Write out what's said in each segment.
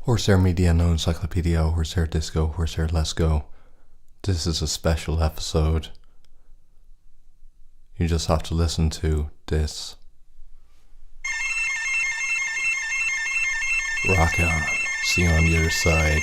Horsehair Media, no encyclopedia, Horsehair Disco, Horsehair Let's Go. This is a special episode. You just have to listen to this. Rock on. See you on the other side.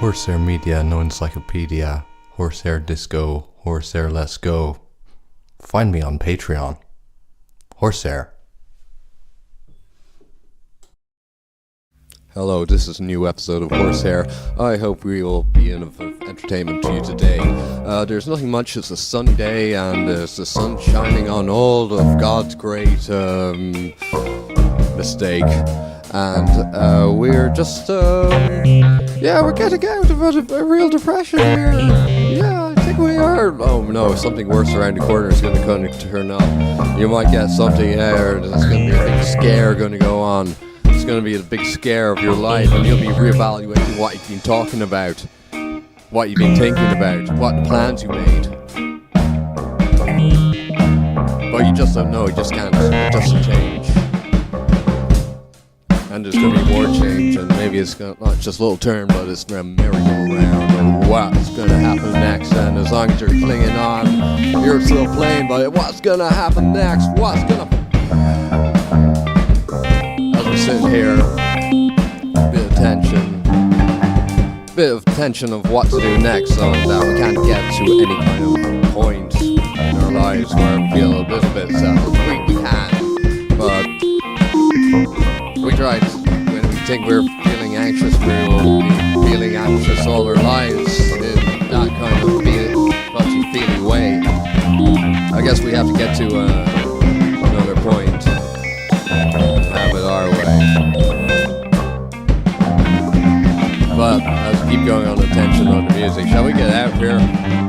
Horsehair Media, no encyclopedia. Horsehair Disco, Horsehair Let's Go. Find me on Patreon. Horsehair. Hello, this is a new episode of Horsehair. I hope we will be of entertainment to you today. There's nothing much, it's a sunny day and there's the sun shining on all of God's great mistake. And we're just, we're getting out of a real depression here. Yeah, I think we are. Oh no, something worse around the corner is going to turn up. You might get something there, there's going to be a big scare going to go on. It's going to be the big scare of your life, and you'll be reevaluating what you've been talking about, what you've been thinking about, what plans you made. But you just don't know, you just can't, it doesn't change. And there's going to be more change, and maybe it's going to, not just a little turn, but it's going to merry-go-round, or what's going to happen next. And as long as you're clinging on, you're still playing, but what's going to happen next? What's going to... As we're sitting here, bit of tension of what to do next, so that we can't get to any kind of point in our lives where we feel a little bit settled. We can, but... we tried. When we think we're feeling anxious, we will be feeling anxious all our lives in that kind of touchy-feely way. I guess we have to get to another point and have it our way. But let's keep going on the tension on the music. Shall we get out here?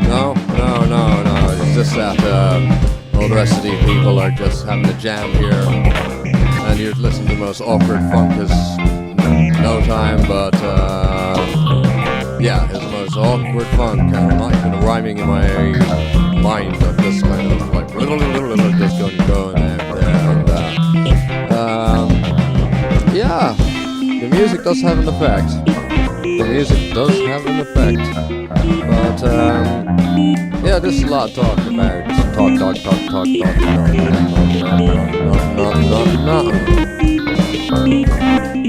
No. It's just that all the rest of these people are just having a jam here. And you're listening to the most awkward funk is no time, but it's the most awkward funk, and I'm not even rhyming in my mind of this kind of like just going out there, and the music does have an effect. The music does have an effect, but there's a lot to talk about. Talk.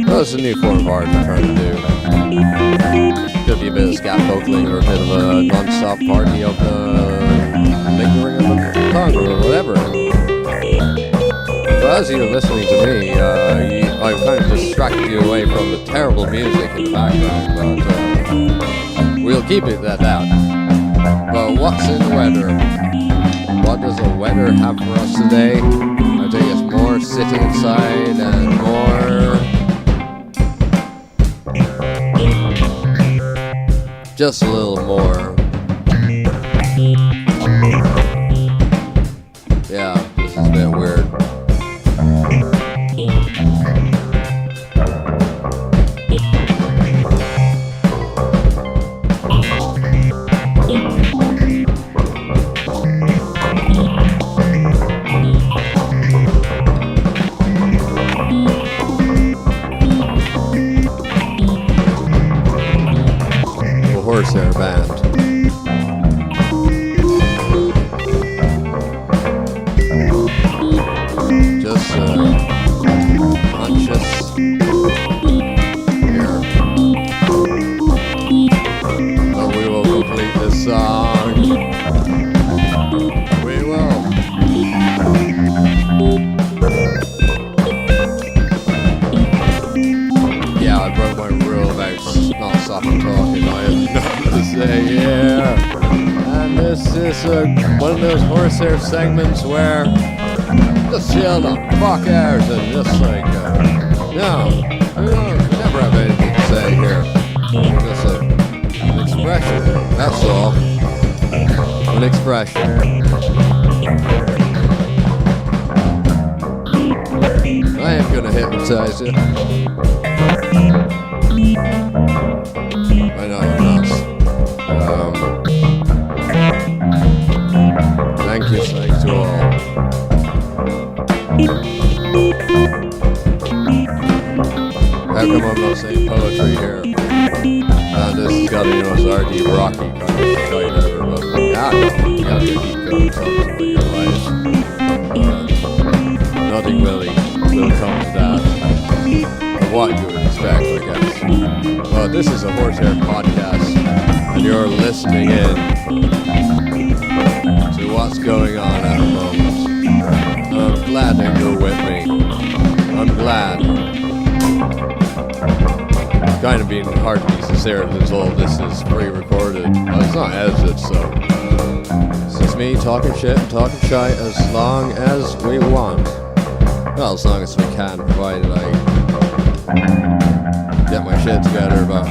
That's a new form of art I'm trying to do. Could be a bit of scat vocaling or a bit of a non-stop party of the lingering of the tongue or whatever. But as you're listening to me, I've kind of distracted you away from the terrible music in the background, but we'll keep it at that. But what's in the weather? What does the weather have for us today? I think it's more sitting inside and more... just a little more. Yeah, this is a bit weird. Horsehair band. Just conscious here. So we will complete this song. We will. Yeah, I broke my rule about not stopping talking. I have nothing to say, and this is one of those Horsehair segments where just chill the fuck out and just like, we never have anything to say here. Just an expression, that's all. An expression. I am gonna hypnotize you. I know I'm not. Thank you, thanks to all. How come I'm not saying poetry here? And this has got to be the most arty, rocky kind of shite ever, but you gotta keep going something about your life. Nothing really will come to that. what you would expect, I guess. Well, this is a Horsehair podcast, and you're listening in to what's going on at the moment. I'm glad that you're with me. I'm glad. It's kind of being hard to be sincere since all this is pre-recorded. Well, it's not edited, so it's just me talking shit and talking shite as long as we want. Well, as long as we can, provided I get my shit together, but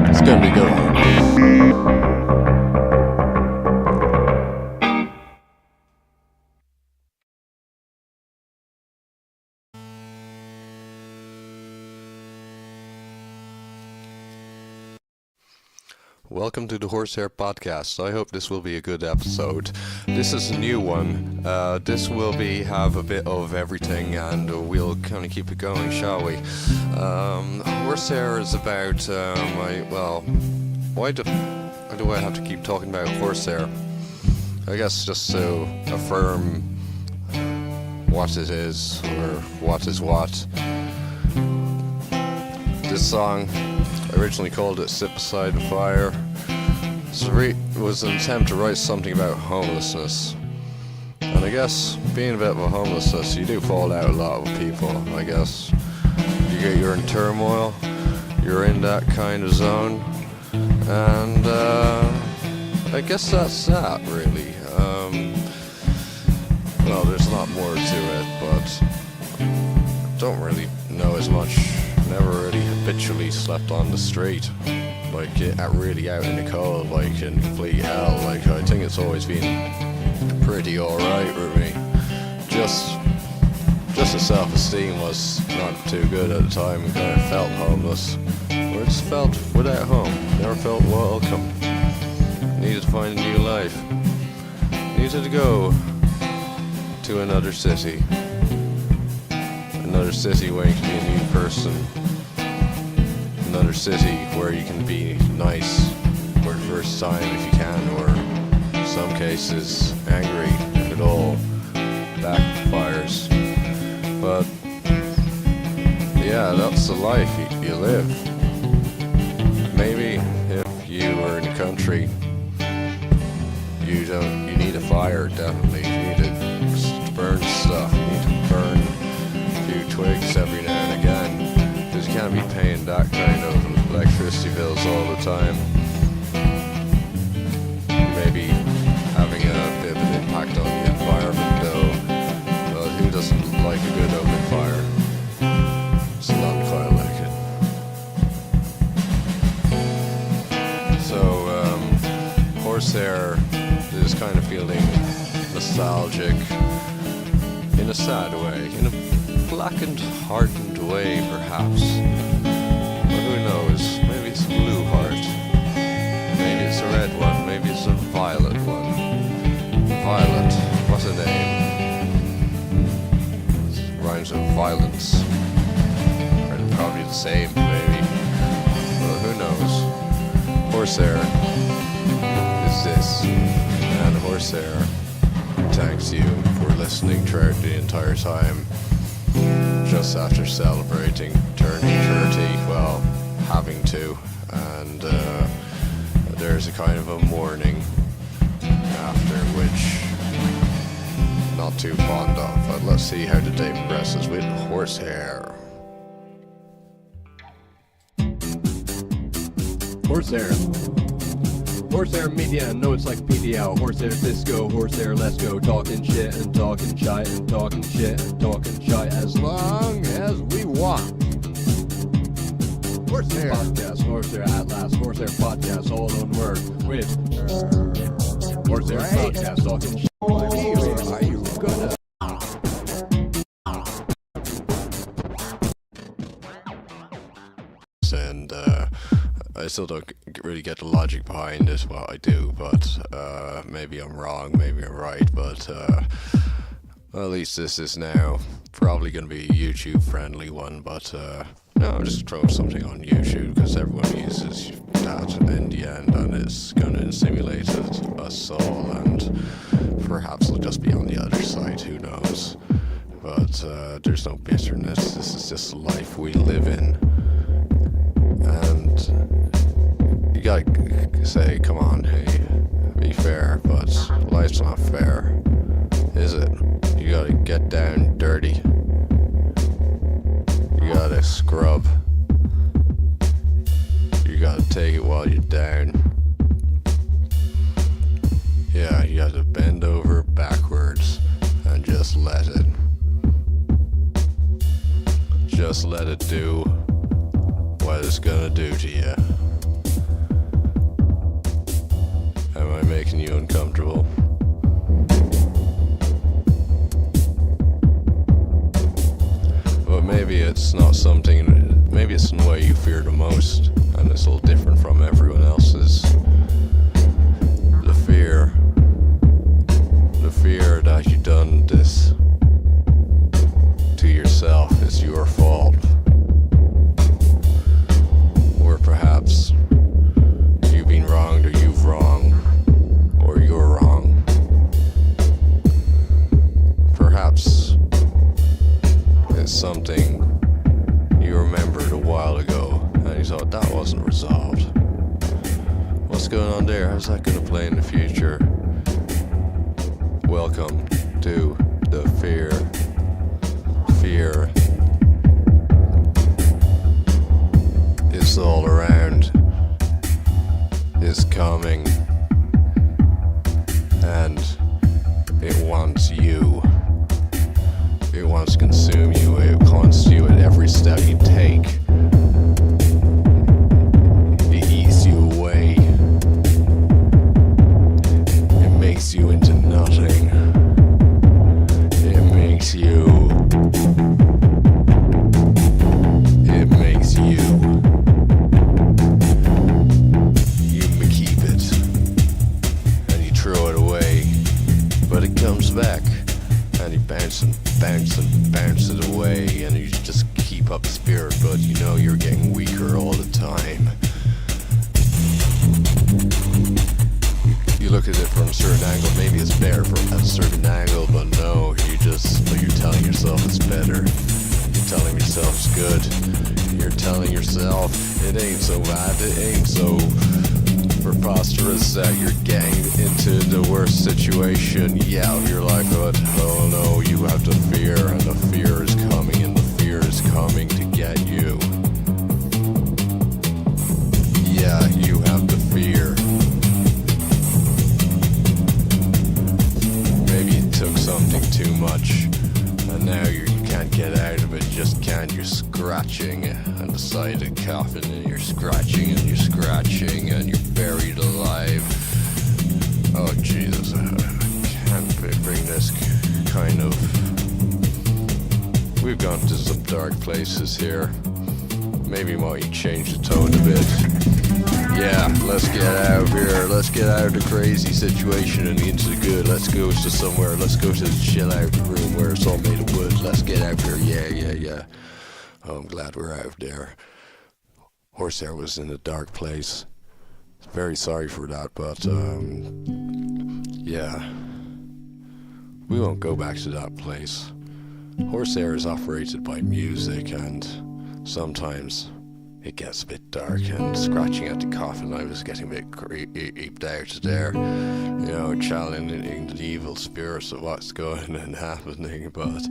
it's gonna be good. Welcome to the Horsehair Podcast. I hope this will be a good episode. This is a new one. This will have a bit of everything, and we'll kind of keep it going, shall we? Horsehair is about why do I have to keep talking about horsehair? I guess just to affirm what it is, or what is what. This song, I originally called it Sit Beside the Fire. It was an attempt to write something about homelessness. And I guess, being a bit of a homelessness, you do fall out a lot with people, I guess. You're in turmoil, you're in that kind of zone, and I guess that's that, really. Well, there's a lot more to it, but don't really know as much. Never really habitually slept on the street, like really out in the cold, like in complete hell. Like, I think it's always been pretty alright with me. Just the self-esteem was not too good at the time. I kind of felt homeless, or just felt without home. Never felt welcome. Needed to find a new life. Needed to go to another city. Another city where you can be a new person. Another city where you can be nice for the first time if you can, or in some cases angry if it all backfires. But yeah, that's the life you live. Maybe if you were in the country, you need a fire, definitely. You need to burn stuff. You need to burn twigs every now and again, because you can't be paying that kind of electricity bills all the time. Maybe having a bit of an impact on the environment, though. But who doesn't like a good open fire? It's not quite like it. So, Horsehair is kind of feeling nostalgic in a sad way, in a blackened, hardened way, perhaps. But who knows? Maybe it's a blue heart. Maybe it's a red one. Maybe it's a violet one. Violet. What a name. It rhymes with violence. Or probably the same, maybe. Well, who knows? Horsehair is this. And Horsehair thanks you for listening throughout the entire time. Just after celebrating turning 30, well, having to, and there's a kind of a mourning after, which not too fond of, but let's see how the day progresses with Horsehair. Horsehair. Horsehair media, no, it's like PDL. Horsehair disco, Horsehair let's go. Talking shit and talking shite and talking shit and talking shite as long as we want. Horsehair podcast, Horsehair at last. Horsehair podcast, all one word with Horsehair podcast, talking shit. Are you gonna? And I still don't really get the logic behind it, what I do, but maybe I'm wrong, maybe I'm right, but well, at least this is now probably going to be a YouTube friendly one, but no, I'm just throwing something on YouTube because everyone uses that in the end, and it's going to simulate us all, and perhaps it'll just be on the other side, who knows. but there's no bitterness. This is just the life we live in. And you gotta say, come on, hey, be fair, but life's not fair, is it? You gotta get down dirty. You gotta scrub. You gotta take it while you're down. Yeah, you gotta bend over backwards and just let it. Just let it do what it's gonna do to you. Am I making you uncomfortable? But maybe it's not something, maybe it's in the way you fear the most, and it's a little different from everyone else's. The fear that you've done this to yourself is your fault. Or perhaps you've been wronged, or you've wronged, or you're wrong. Perhaps it's something you remembered a while ago and you thought that wasn't resolved. What's going on there? How's that going to play in the future? Welcome to the fear. Fear is all around, is coming, and it wants you. It wants to consume you. It wants you at every step you take. It eats you away. It makes you into nothing. It makes you. It makes you. You may keep it, and you throw it away, but it comes back, and you bounce it away, and you just keep up the spirit, but you know you're getting weaker all the time. You look at it from a certain angle, maybe it's better from a certain angle, but no, you're telling yourself it's better. You're telling yourself it's good. You're telling yourself it ain't so bad, it ain't so preposterous that you're getting into the worst situation. Yeah, you're like, oh no, you have to fear, and the fear is coming, and the fear is coming to get you. Yeah, you have to fear. Maybe you took something too much, and now you can't get out of it, just can't. You're scratching on the side of the coffin, and you're scratching, and you're scratching, and you're buried alive. Oh Jesus, I can't bring this kind of... We've gone to some dark places here. Maybe might you change the tone a bit. Yeah, let's get out of here. Let's get out of the crazy situation and into the good. Let's go to somewhere. Let's go to the chill out room where it's all made of wood. Let's get out here. Yeah. Oh, I'm glad we're out there. Horsehair was in a dark place. Very sorry for that, but yeah. We won't go back to that place. Horsehair is operated by music, and sometimes it gets a bit dark, and scratching at the coffin, I was getting a bit creeped out there, challenging the evil spirits of what's going and happening, but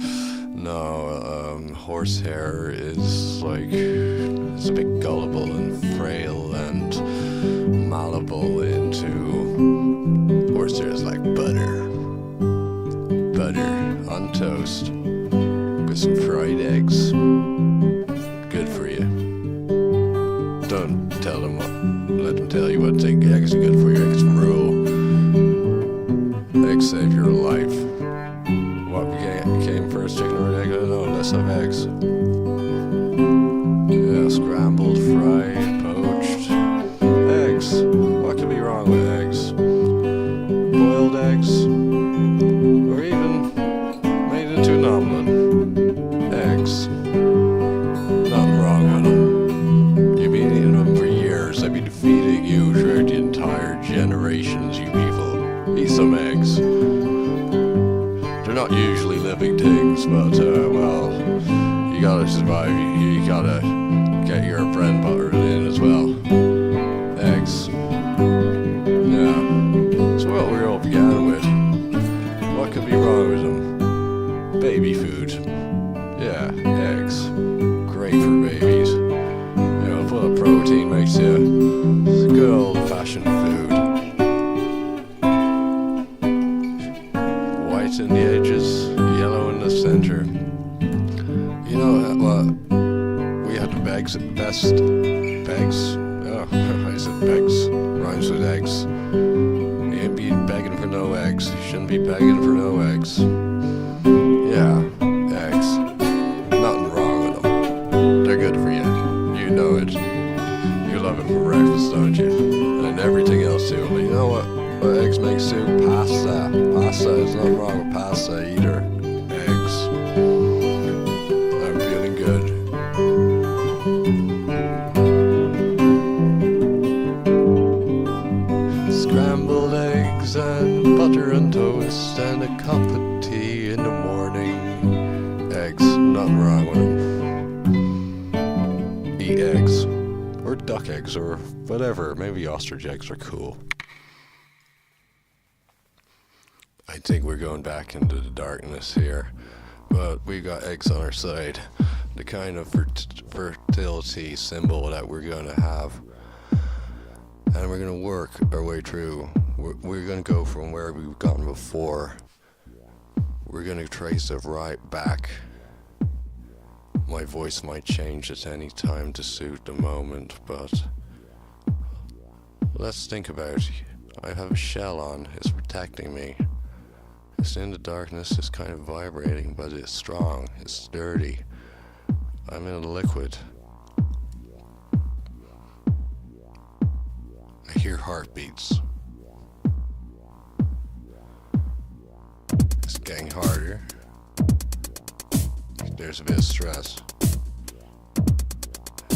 no, Horsehair is it's a bit gullible and frail and malleable into... Horsehair is like butter on toast with some fried eggs. Good for you. Don't tell them let them tell you what thing eggs are good for you. Eggs rule. Eggs save your life. What came first, chicken or egg? I don't know, let's have eggs. Yeah, scrambled, fried, poached. Eggs. What could be wrong with eggs? Boiled eggs. Or even made into an omelet. Eggs. Nothing wrong with them. You've been eating them for years. They've been feeding you throughout the entire generations, you people. Eat some eggs. They're not usually living things, but, well, you gotta survive. You gotta get your bread and butter in as well. Eggs. Yeah. So what we all began with. What could be wrong with them? Baby food. Yeah, eggs. Great for babies. You know, full of protein, makes you good old-fashioned food. White in the edges, yellow in the center. You know what? We had the best begs. Oh, I said begs. Rhymes with eggs. You ain't be begging for no eggs. You shouldn't be begging for no eggs. Yeah, eggs. Nothing wrong with them. They're good for you. You know it. You love it for breakfast, don't you? And everything else too. But you know what eggs make soup? Pasta. Pasta. There's nothing wrong with pasta either. Eggs. I'm feeling good. Scrambled eggs and butter and toast and a cup of tea in the morning. Eggs. Nothing wrong with them. Eat eggs. Or duck eggs or whatever. Maybe ostrich eggs are cool. I think we're going back into the darkness here, but we got eggs on our side, the kind of fertility symbol that we're going to have, and we're going to work our way through. We're going to go from where we've gotten before. We're going to trace it right back. My voice might change at any time to suit the moment, but let's think about it. I have a shell on, it's protecting me. It's in the darkness, it's kind of vibrating, but it's strong, it's sturdy. I'm in a liquid. I hear heartbeats. It's getting harder. There's a bit of stress.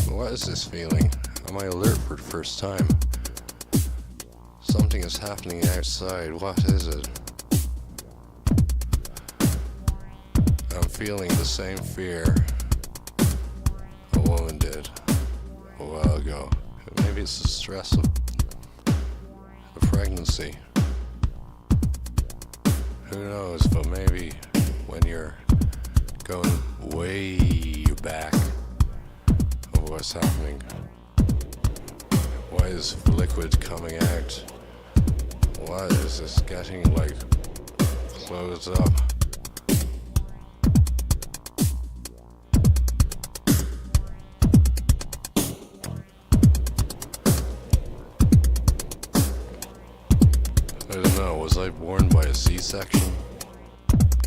What is this feeling? Am I alert for the first time? Something is happening outside. What is it? I'm feeling the same fear a woman did a while ago. Maybe it's the stress of the pregnancy. Who knows, but maybe when you're going way back of what's happening. Why is liquid coming out? Why is this getting like closed up? I don't know, was I born by a C-section?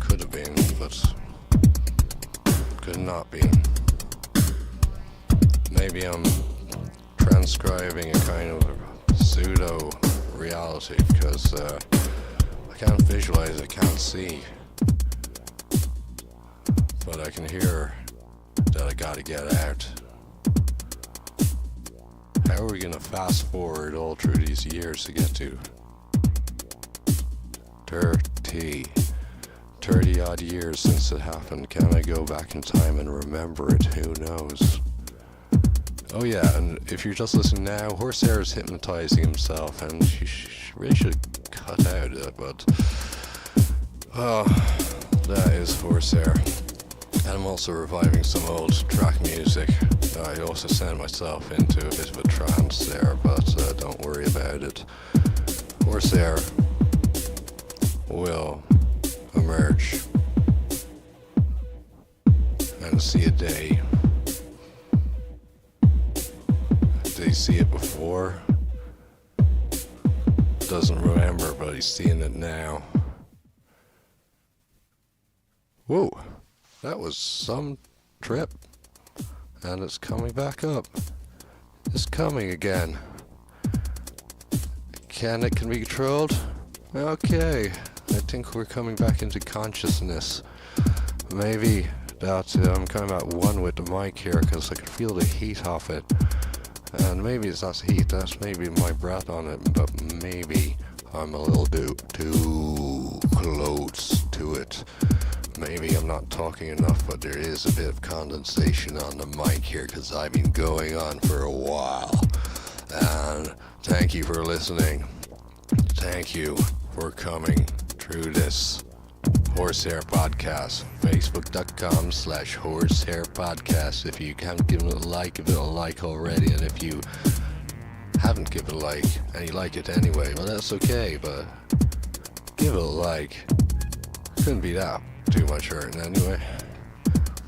Could have been, but could not be. Maybe I'm transcribing a kind of pseudo reality because I can't visualize, I can't see, but I can hear that I gotta get out. How are we gonna fast forward all through these years to get to 30 odd years since it happened? Can I go back in time and remember it? Who knows? Oh yeah, and if you're just listening now, Horsehair is hypnotizing himself, and you really should cut out it, but that is Horsehair. And I'm also reviving some old track music. I also sent myself into a bit of a trance there, but don't worry about it. Horsehair will emerge and see a day. Did he see it before? Doesn't remember, but he's seeing it now. Whoa, that was some trip. And it's coming back up. It's coming again. Can it be controlled? Okay, I think we're coming back into consciousness. Maybe that I'm kind of at one with the mic here because I can feel the heat off it. And maybe it's not heat, that's maybe my breath on it, but maybe I'm a little too too close to it. Maybe I'm not talking enough, but there is a bit of condensation on the mic here because I've been going on for a while. And thank you for listening. Thank you for coming through this Horsehair Podcast. Facebook.com/Horsehair Podcast. If you haven't given it a like, give it a like already. And if you haven't given it a like and you like it anyway, well, that's okay, but give it a like. Couldn't be that too much hurting anyway.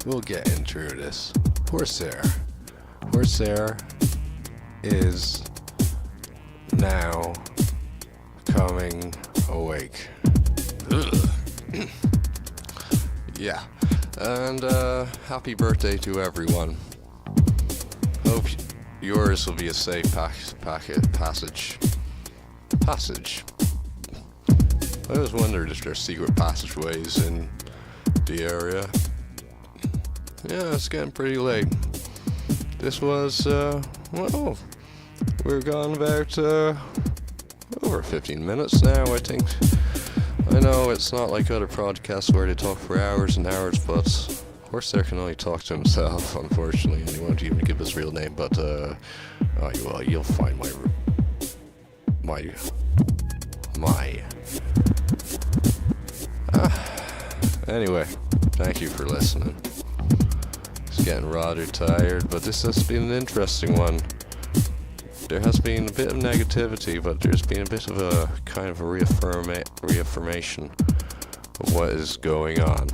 We'll get in through this. Horsehair. Horsehair is now coming awake. Yeah. And happy birthday to everyone. Hope yours will be a safe passage. I always wondered if there's secret passageways in the area. Yeah, it's getting pretty late. This was, well, we're gone about over 15 minutes now, I think. I know it's not like other podcasts where they talk for hours and hours, but Horsehair can only talk to himself, unfortunately, and he won't even give his real name, but, well, you'll find my anyway, thank you for listening. It's getting rather tired, but this has been an interesting one. There has been a bit of negativity, but there's been a bit of a kind of a reaffirmation of what is going on.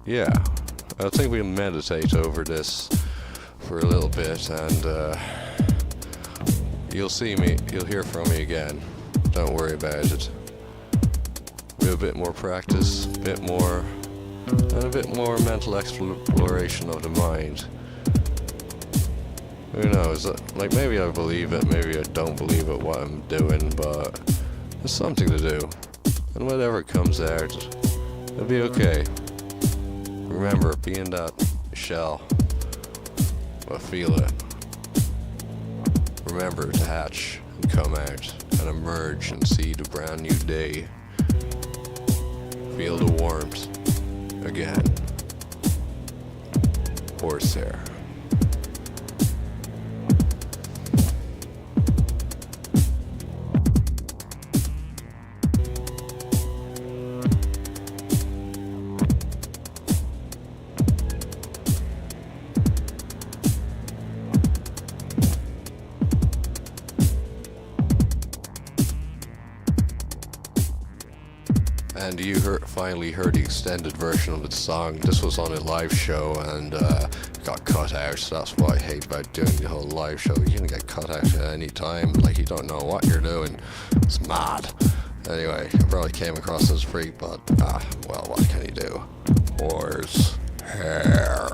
Yeah, I think we'll meditate over this for a little bit, and you'll hear from me again. Don't worry about it. We have a bit more practice, a bit more mental exploration of the mind. Who knows? Like, maybe I believe it, maybe I don't believe it, what I'm doing, but it's something to do. And whatever comes out, it'll be okay. Remember, be in that shell, but feel it. Remember to hatch and come out and emerge and see the brand new day. Feel the warmth again. Horsehair. And you finally heard the extended version of the song. This was on a live show and got cut out, so that's what I hate about doing the whole live show. You can get cut out at any time, like you don't know what you're doing. It's mad. Anyway, I probably came across as a freak, but well, what can you do? Horsehair.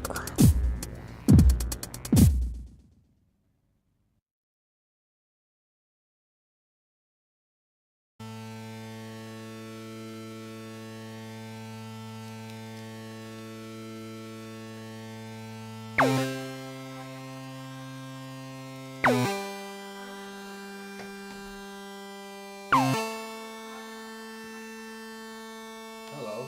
Hello.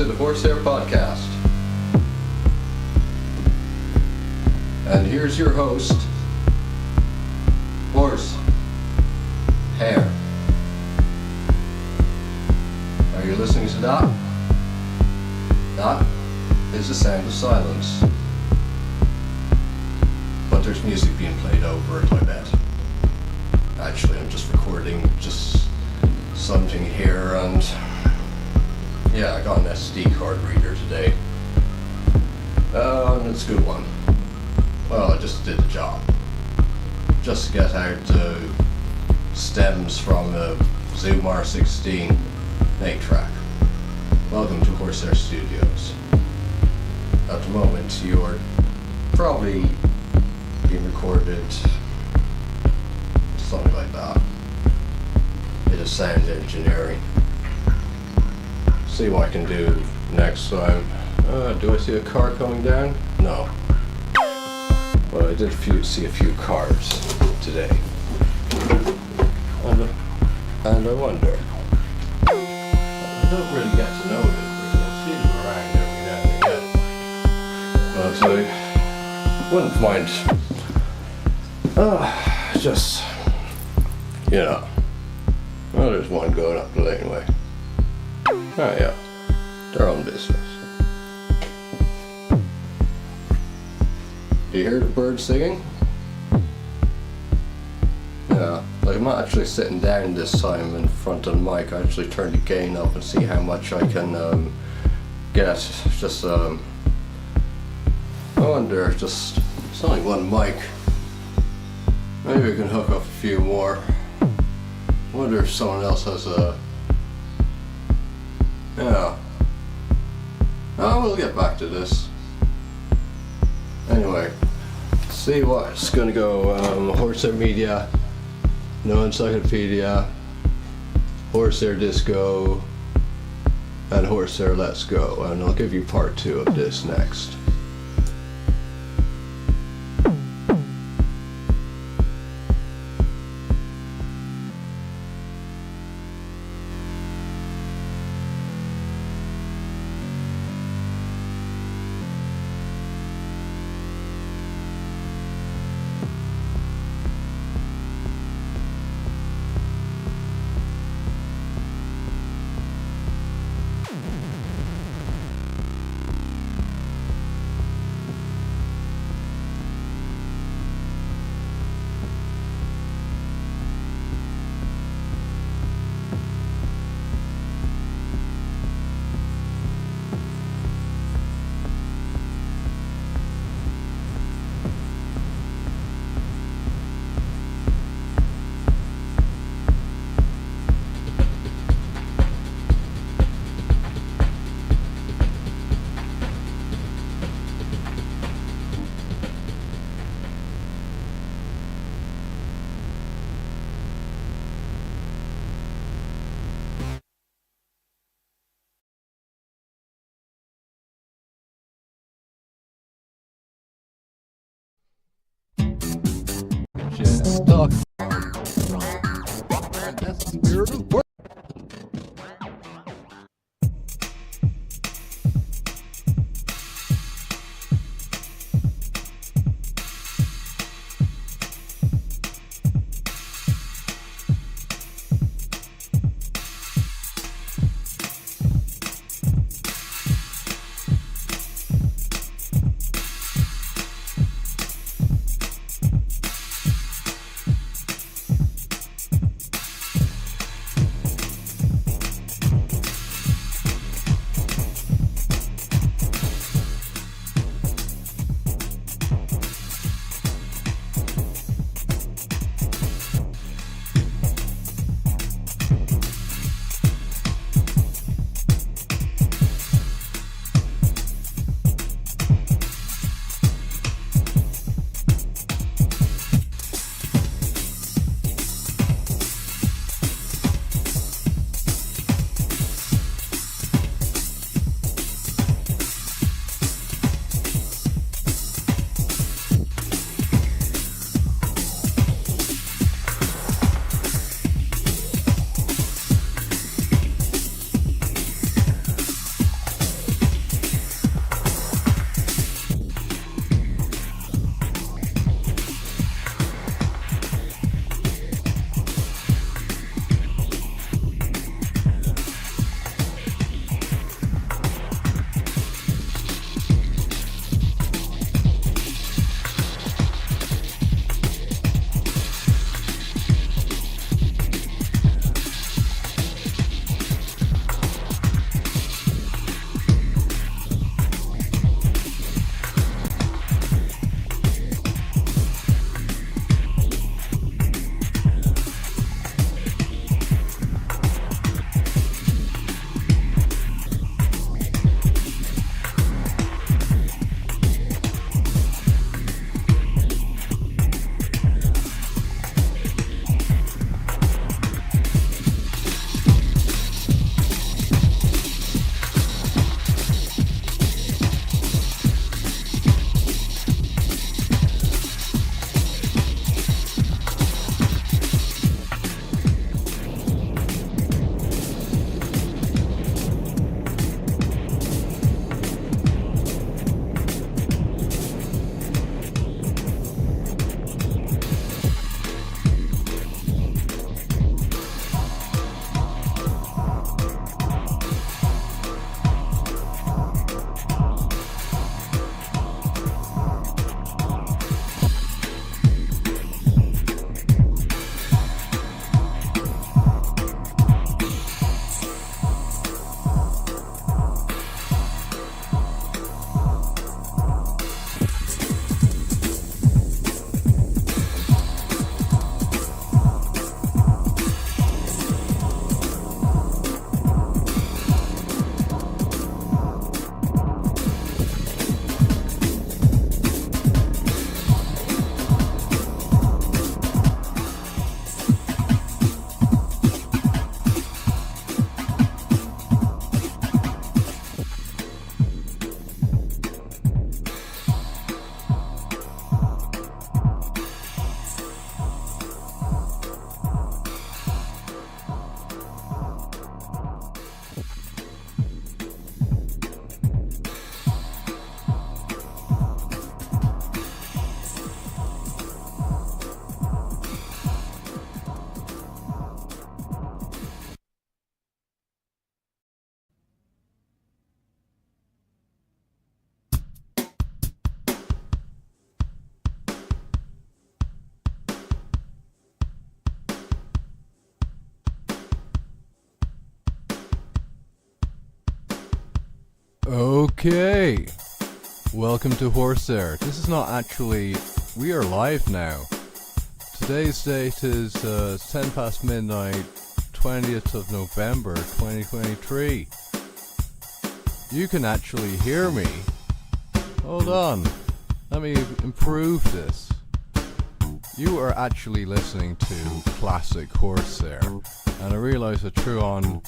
to the Horsehair Podcast. And here's your host, Horse Hair. Are you listening to that? That is the sound of silence. But there's music being played over it, I bet. Actually, I'm just recording just something here, and yeah, I got an SD card reader today. And it's a good one. Well, I just did the job. Just to get out the stems from a Zoom R16 8-track. Welcome to Horsehair Studios. At the moment, you are probably being recorded something like that. It is sound engineering. See what I can do next time. Do I see a car coming down? No. But I did see a few cars today. And I wonder. I don't really get to know them. I see them around every now and again. But I wouldn't mind. Just, you know. Well, there's one going up the laneway. Oh yeah, their own business. Do you hear the birds singing? Yeah, like I'm not actually sitting down this time in front of the mic. I actually turned the gain up and see how much I can get. Just I wonder, just it's only one mic. Maybe we can hook up a few more. I wonder if someone else has a. Yeah. Oh, we'll get back to this. Anyway, see what's gonna go. Horsehair Media, No Encyclopedia, Horsehair Disco, and Horsehair Let's Go. And I'll give you part 2 of this next. Stuck. And that's the spirit of work. Okay, welcome to Horsehair. This is not actually, we are live now. Today's date is 10 past midnight, 20th of November 2023. You can actually hear me. Hold on, let me improve this. You are actually listening to classic Horsehair, and I realize I threw on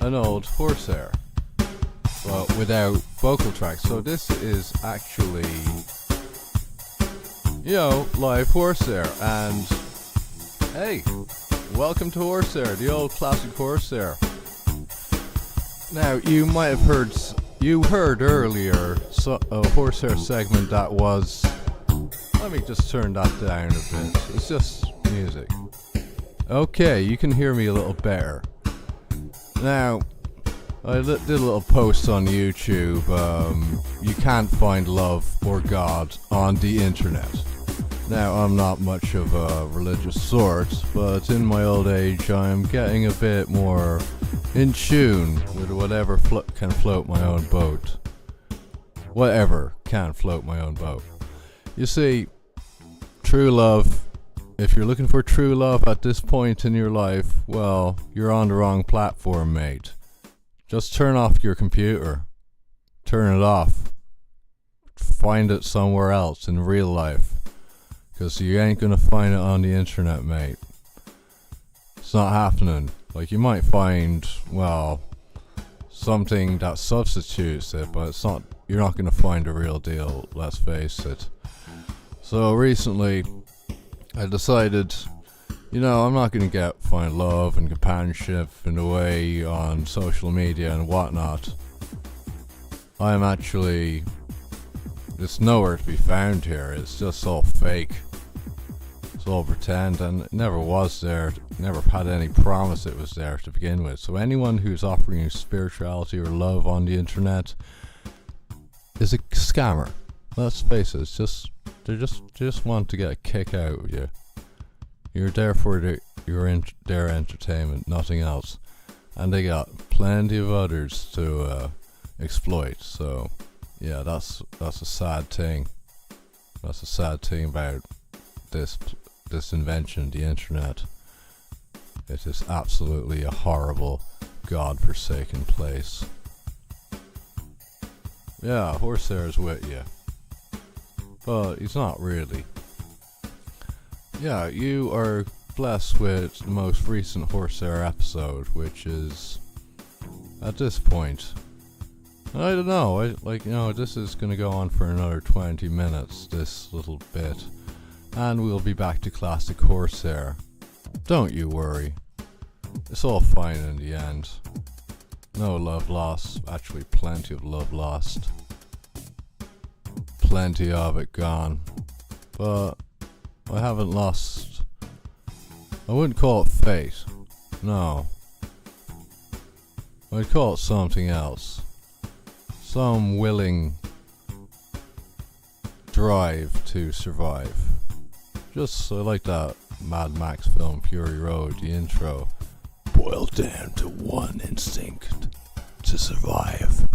an old Horsehair, but without vocal tracks. So this is actually, live Horsehair. And hey, welcome to Horsehair, the old classic Horsehair. Now, you might have heard earlier a Horsehair segment that was, let me just turn that down a bit. It's just music. Okay, you can hear me a little better. Now, I did a little post on YouTube. You can't find love or God on the internet. Now, I'm not much of a religious sort, but in my old age, I'm getting a bit more in tune with whatever can float my own boat. Whatever can float my own boat. You see, true love, if you're looking for true love at this point in your life, well, you're on the wrong platform, mate. Just turn off your computer. Turn it off. Find it somewhere else in real life. Because you ain't gonna find it on the internet, mate. It's not happening. Like, you might find, well, something that substitutes it, but it's not. You're not gonna find a real deal, let's face it. So recently, I decided, I'm not going to find love and companionship in a way on social media and whatnot. I'm actually, it's nowhere to be found here. It's just all fake. It's all pretend, and it never was there. Never had any promise it was there to begin with. So anyone who's offering you spirituality or love on the internet is a scammer. Let's face it. It's just, they just want to get a kick out of you. You're there for their entertainment, nothing else, and they got plenty of others to exploit. So, yeah, that's a sad thing. That's a sad thing about this invention, the internet. It is absolutely a horrible, god-forsaken place. Yeah, Horsehair's with you. But he's not really. Yeah, you are blessed with the most recent Horsehair episode, which is, at this point, I don't know, this is going to go on for another 20 minutes, this little bit, and we'll be back to classic Horsehair. Don't you worry. It's all fine in the end. No love lost, actually plenty of love lost. Plenty of it gone, but I haven't lost. I wouldn't call it fate, no. I'd call it something else. Some willing drive to survive. Just like that Mad Max film Fury Road, the intro, boiled down to one instinct: to survive.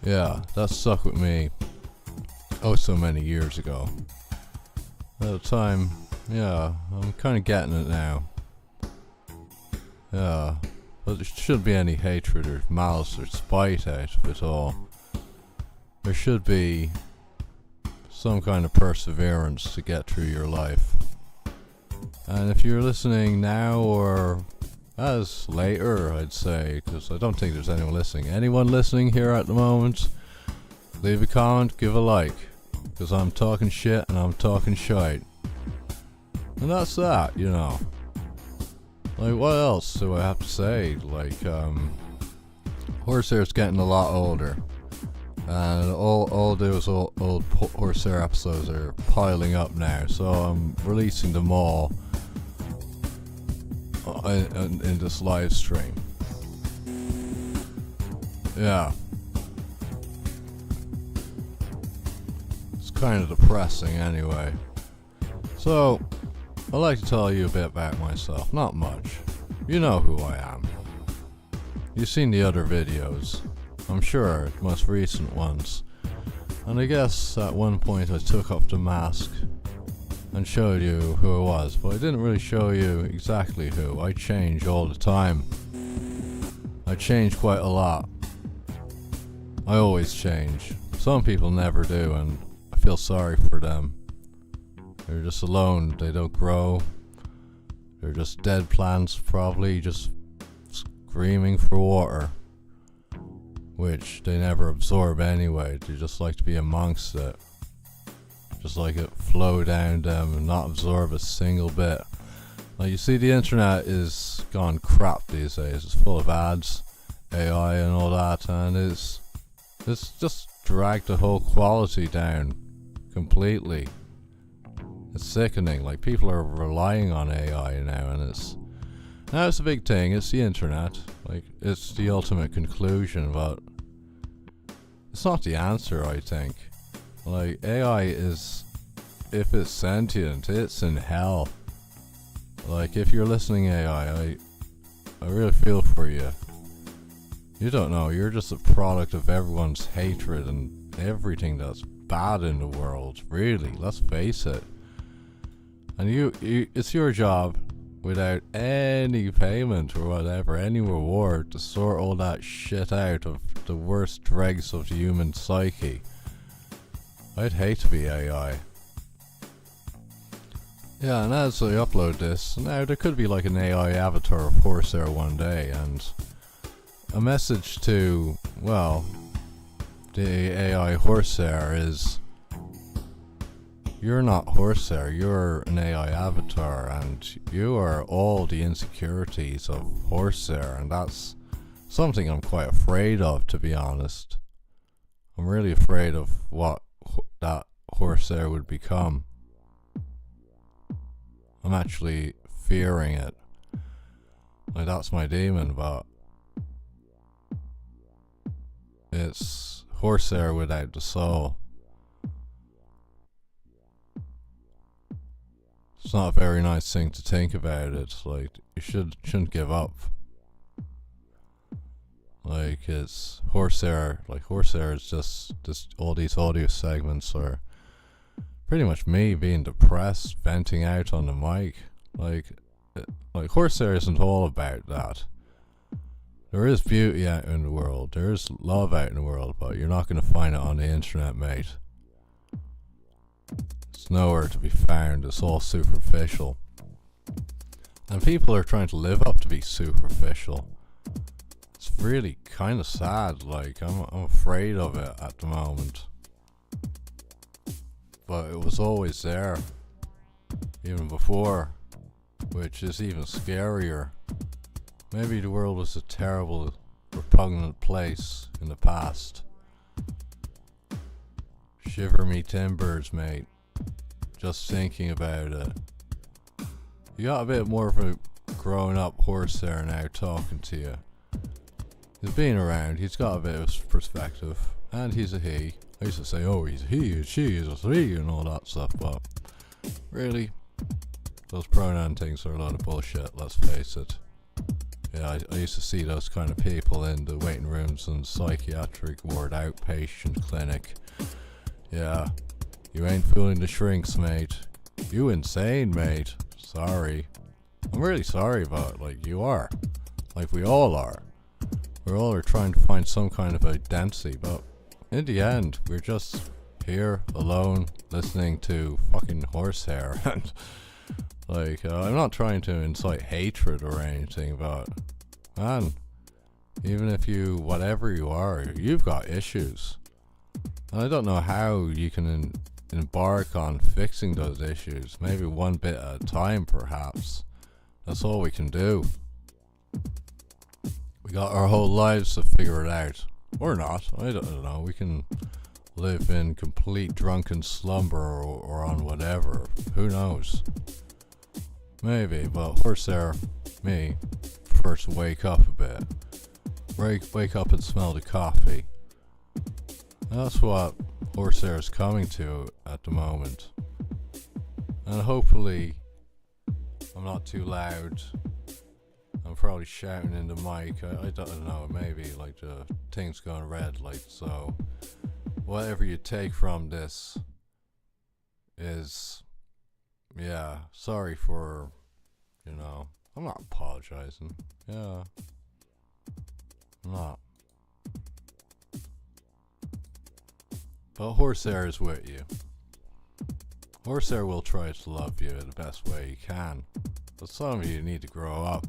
Yeah, that stuck with me. Oh, so many years ago. At the time, yeah, I'm kind of getting it now. Yeah, but there shouldn't be any hatred or malice or spite out of it all. There should be some kind of perseverance to get through your life. And if you're listening now or as later, I'd say, because I don't think there's anyone listening. Anyone listening here at the moment, leave a comment, give a like, because I'm talking shit and I'm talking shite. And that's that, Like, what else do I have to say? Like, Horsehair's getting a lot older. And all those old Horsehair episodes are piling up now. So I'm releasing them all in this live stream. Yeah. It's kind of depressing anyway. So, I'd like to tell you a bit about myself. Not much. You know who I am. you've seen the other videos, I'm sure, most recent ones. And I guess at one point I took off the mask and showed you who I was, but I didn't really show you exactly who. I change all the time. I change quite a lot. I always change. Some people never do, and I feel sorry for them. They're just alone, they don't grow. They're just dead plants, probably just screaming for water, which they never absorb anyway. They just like to be amongst it, just like it flow down them and not absorb a single bit. Like, you see, the internet is gone crap these days. It's full of ads, AI and all that, and it's just dragged the whole quality down completely. It's sickening. Like, people are relying on AI now, and it's a big thing. It's the internet. Like, it's the ultimate conclusion, but it's not the answer, I think. Like, AI is, if it's sentient, it's in hell. Like, if you're listening AI, I really feel for you. You don't know, you're just a product of everyone's hatred and everything that's bad in the world, really, let's face it. And you it's your job, without any payment or whatever, any reward, to sort all that shit out of the worst dregs of the human psyche. I'd hate to be AI. Yeah, and as I upload this, now there could be like an AI avatar of Horsehair one day, and a message to, well, the AI Horsehair is, you're not Horsehair, you're an AI avatar, and you are all the insecurities of Horsehair, and that's something I'm quite afraid of, to be honest. I'm really afraid of what that Horsehair would become. I'm actually fearing it. Like, that's my demon, but it's Horsehair without the soul. It's not a very nice thing to think about. It's like, you shouldn't give up. Like, it's Horsehair. Like, Horsehair is just all these audio segments are pretty much me being depressed, venting out on the mic. Like Horsehair isn't all about that. There is beauty out in the world, there is love out in the world, but you're not going to find it on the internet, mate. It's nowhere to be found. It's all superficial, and people are trying to live up to be superficial. It's really kind of sad. Like, I'm afraid of it at the moment, but it was always there, even before, which is even scarier. Maybe the world was a terrible, repugnant place in the past. Shiver me timbers, mate, just thinking about it. You got a bit more of a grown up Horsehair now talking to you. He's been around, he's got a bit of perspective, and he's a he. I used to say, oh, he's a he, she is a she, and all that stuff, but really, those pronoun things are a lot of bullshit, let's face it. Yeah, I used to see those kind of people in the waiting rooms and psychiatric ward outpatient clinic. Yeah, you ain't fooling the shrinks, mate. You insane, mate. Sorry. I'm really sorry, but, like, you are. Like, we all are. We all are trying to find some kind of identity, but in the end, we're just here, alone, listening to fucking Horsehair. And, like, I'm not trying to incite hatred or anything, but, man, even if you, whatever you are, you've got issues. And I don't know how you can embark on fixing those issues. Maybe one bit at a time, perhaps. That's all we can do. We got our whole lives to figure it out. Or not, I don't know. We can live in complete drunken slumber or on whatever. Who knows? Maybe, but Horsehair, me, prefers to wake up a bit. Wake up and smell the coffee. That's what Horsehair is coming to at the moment. And hopefully I'm not too loud. I'm probably shouting in the mic. I don't know, maybe like the thing's going red, like, so whatever you take from this is, yeah, sorry for, I'm not apologizing. Yeah, I'm not. But Horseair is with you. Horseair will try to love you the best way he can. But some of you need to grow up.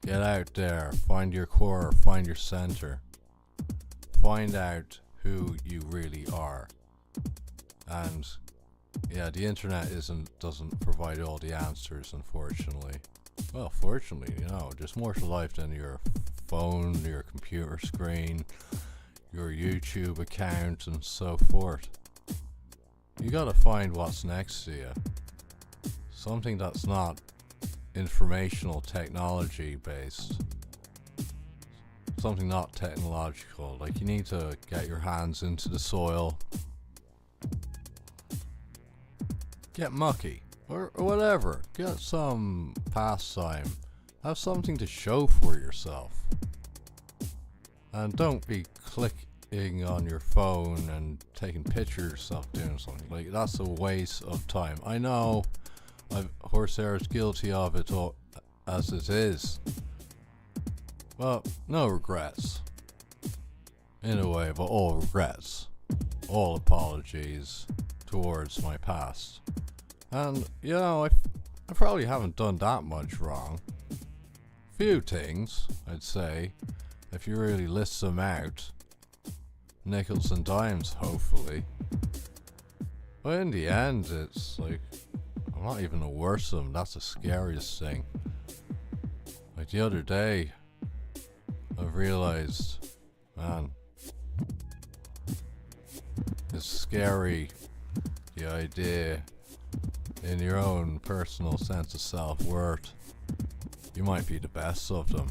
Get out there, find your core, find your center. Find out who you really are. And yeah, the internet doesn't provide all the answers, unfortunately. Well, fortunately, there's more to life than your phone, your computer screen, your YouTube account, and so forth. You gotta find what's next to you. Something that's not informational technology based. Something not technological. Like, you need to get your hands into the soil. Get mucky. Or whatever. Get some pastime. Have something to show for yourself. And don't be clicking on your phone and taking pictures of yourself doing something. Like, that's a waste of time. I know Horseair is guilty of it all, as it is. Well, no regrets. In a way, but all regrets. All apologies towards my past. And, I probably haven't done that much wrong. Few things, I'd say, if you really list them out. Nickels and dimes, hopefully. But in the end, it's like, I'm not even aware of them. That's the scariest thing. Like the other day, I realized, man, it's scary, the idea in your own personal sense of self-worth. You might be the best of them,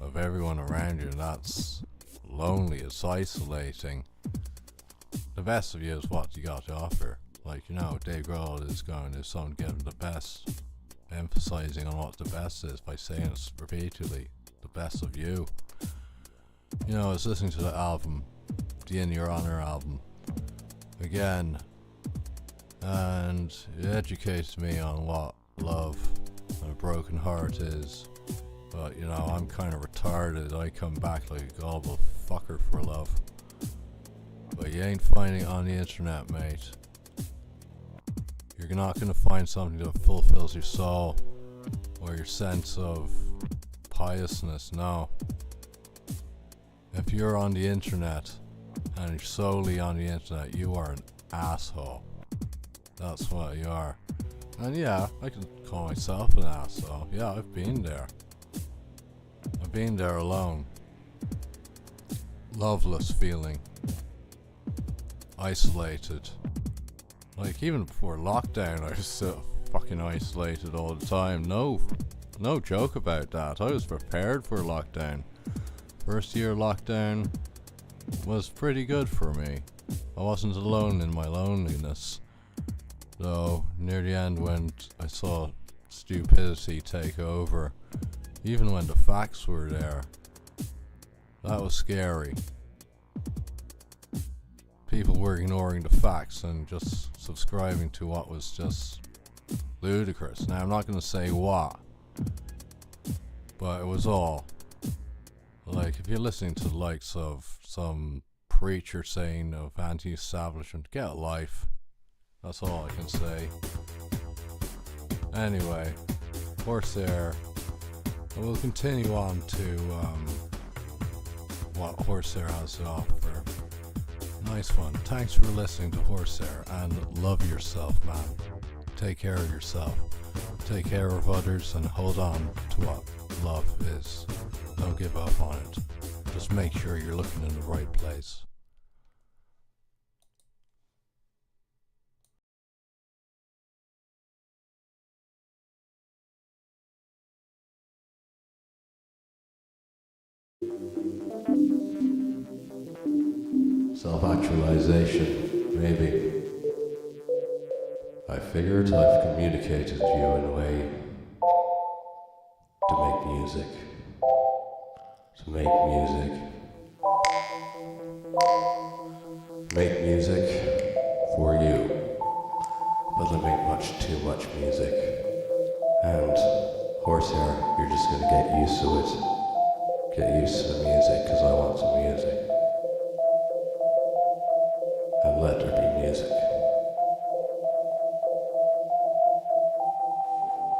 of everyone around you, and that's lonely, it's isolating. The best of you is what you got to offer. Like, Dave Grohl is going to someone give him the best, emphasizing on what the best is by saying it repeatedly. The best of you. I was listening to the album, the In Your Honor album, again, and it educates me on what love and a broken heart is. But, I'm kind of retarded. I come back like a gullible fucker for love. But you ain't finding it on the internet, mate. You're not going to find something that fulfills your soul or your sense of piousness, no. If you're on the internet and you're solely on the internet, you are an asshole. That's what you are. And yeah, I can call myself an asshole. Yeah, I've been there. I've been there alone. Loveless feeling. Isolated. Like, even before lockdown, I was so fucking isolated all the time. No joke about that. I was prepared for lockdown. First year lockdown was pretty good for me. I wasn't alone in my loneliness. Though, near the end, when I saw stupidity take over, even when the facts were there, that was scary. People were ignoring the facts and just subscribing to what was just ludicrous. Now, I'm not going to say what, but it was all. Like, if you're listening to the likes of some preacher saying of anti-establishment, get a life. That's all I can say. Anyway, Horseair. We'll continue on to what Horseair has to offer. Nice one. Thanks for listening to Horseair, and love yourself, man. Take care of yourself. Take care of others, and hold on to what love is. Don't give up on it. Just make sure you're looking in the right place. Self-actualization, maybe. I figured I've communicated to you in a way to make music. To make music. Make music for you. But they make much too much music. And Horsehair, you're just gonna get used to it. Get used to the music, cause I want some music. And let there be music.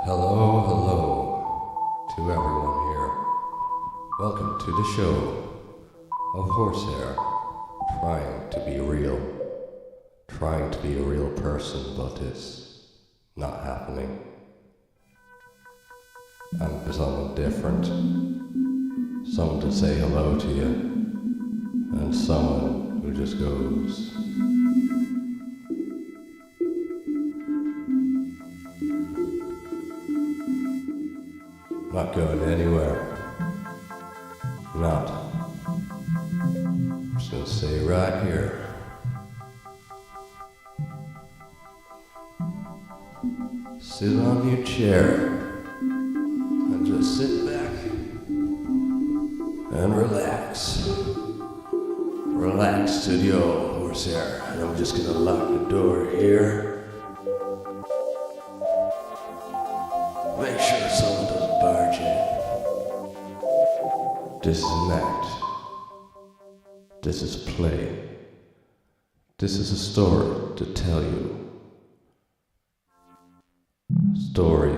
Hello to everyone here. Welcome to the show of Horsehair, trying to be real. Trying to be a real person, but it's not happening. And for someone different, someone to say hello to you, and someone who just goes. Not going anywhere. Not. I'm just gonna stay right here. Sit on your chair and just sit back and relax. Relax to the old Horsehair. And I'm just gonna lock the door here. Make sure someone doesn't barge in. This is an act. This is play. This is a story to tell you. Story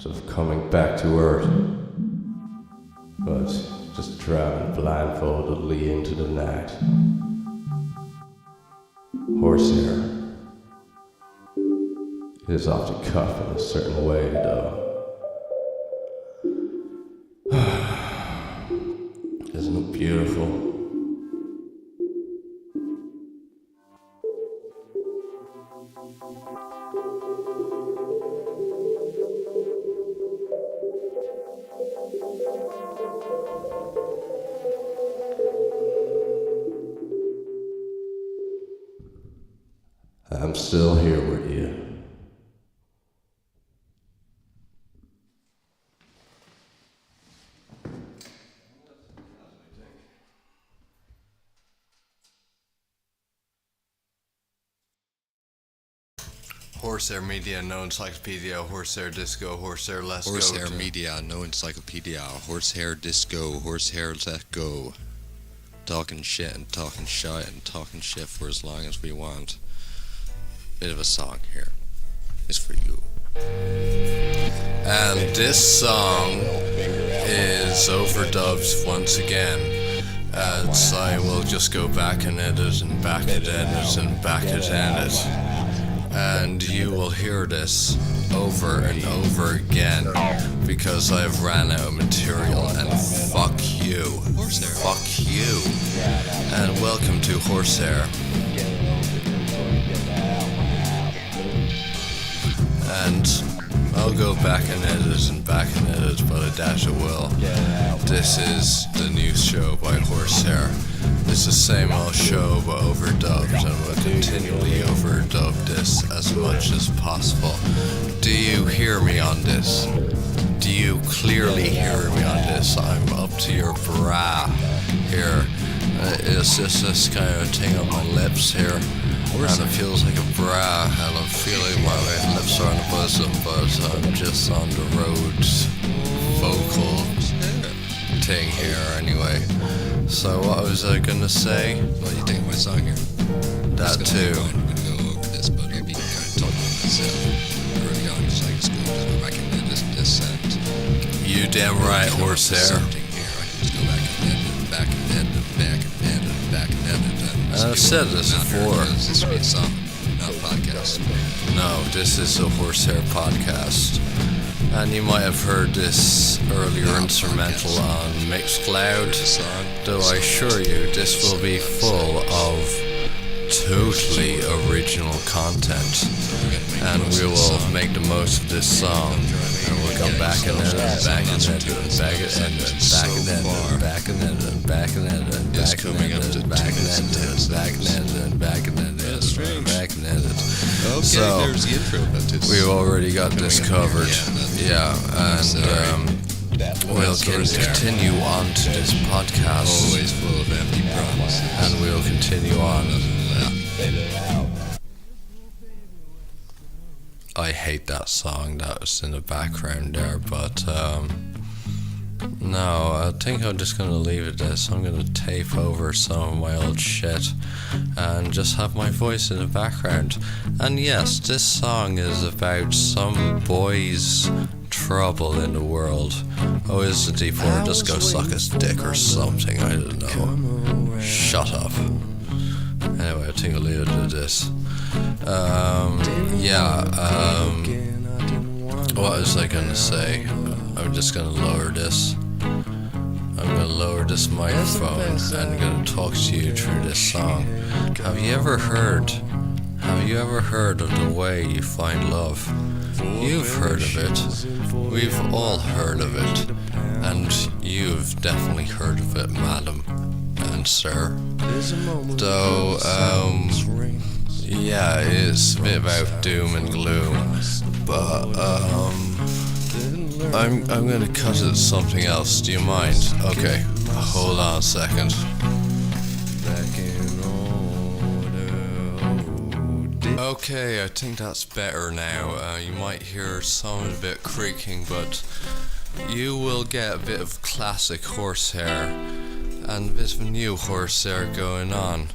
of coming back to Earth, but just driving blindfoldedly into the night. Horsehair is off the cuff in a certain way, though. Isn't it beautiful? I'm still here with you. Horsehair Media, no encyclopedia, Horsehair Disco, Horsehair Let's Go. Horsehair Media, no encyclopedia, Horsehair Disco, Horsehair Let Go. Talking shit and talking shit and talking shit for as long as we want. Bit of a song here. It's for you. And this song is overdubbed once again, as I will just go back and edit and back and edit and back and edit. And you will hear this over and over again because I've ran out of material, and fuck you. Horsehair. Fuck you. And welcome to Horsehair. And I'll go back and edit and back and edit, but I doubt it will. This is the new show by Horsehair. It's the same old show but overdubbed, and we'll continually overdub this as much as possible. Do you hear me on this? Do you clearly hear me on this? I'm up to your bra here. It's just this kind of thing on my lips here. And it feels like a bra, and I'm feeling my lips are on the bosom, but I'm just on the road vocal thing here anyway. So what was I gonna say? What do you think of my song here? That too. I'm gonna go over this, but I'd be kind of talking about myself early on, just like, just go back and edit this and... You damn right, Horsehair. Something here, I can just go back and edit, back and edit, back and edit, back and edit. I've said this before. This should be a song, not a podcast. No, this is a Horsehair podcast. And you might have heard this earlier instrumental on Mixcloud, though I assure you this will be full of totally original content. And we will make the most of this song, and we'll Come back and then back and then back and then back and then back and then back and then It's coming up to back and 2 minutes then back and then back and then That's strange. back and then. Okay, So there's the intro. That is we've already got this covered. Yeah, And we'll continue on to this podcast, always full of empty promises. and we'll continue on. I hate that song that was in the background there, but no, I think I'm just gonna leave it this. I'm gonna tape over some of my old shit and just have my voice in the background. And yes, this song is about some boy's trouble in the world. Oh, is it deep water? Just go suck his dick or something, I don't know. Shut up. Anyway, I think I'll leave it at this. What was I gonna say? I'm just gonna lower this. I'm gonna lower this microphone and I'm gonna talk to you through this song. Have you ever heard of the way you find love? You've heard of it. We've all heard of it. And you've definitely heard of it, madam and sir. Though, yeah, it's a bit about doom and gloom. But, I'm gonna cut it to something else. Do you mind? Okay, hold on a second. Okay, I think that's better now. You might hear some of a bit creaking, but you will get a bit of classic horsehair and a bit of new horsehair going on.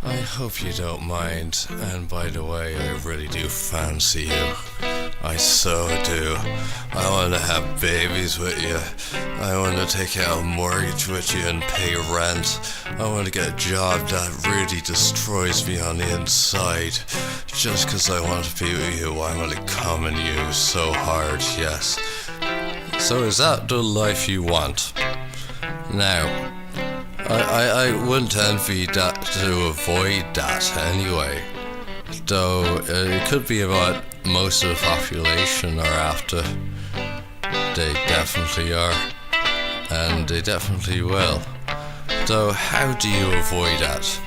I hope you don't mind. And by the way, I really do fancy you. I so do. I want to have babies with you. I want to take out a mortgage with you and pay rent. I want to get a job that really destroys me on the inside. Just 'cause I want to be with you, I want to come in you so hard, yes. So is that the life you want? Now, I wouldn't envy that to avoid that anyway. Though it could be about most of the population are after. They definitely are. And they definitely will. Though how do you avoid that?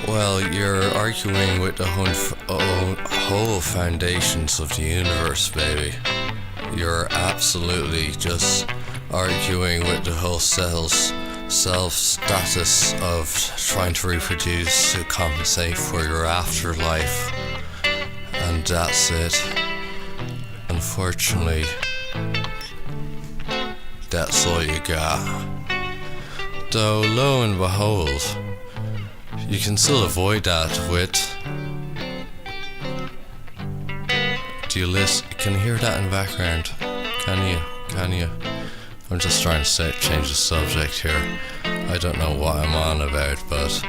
Well, you're arguing with the whole foundations of the universe, baby. You're absolutely just arguing with the whole self-status of trying to reproduce to compensate for your afterlife. And that's it. Unfortunately, that's all you got. Though, lo and behold, you can still avoid that with... Do you listen? Can you hear that in the background? Can you? I'm just trying to change the subject here. I don't know what I'm on about, but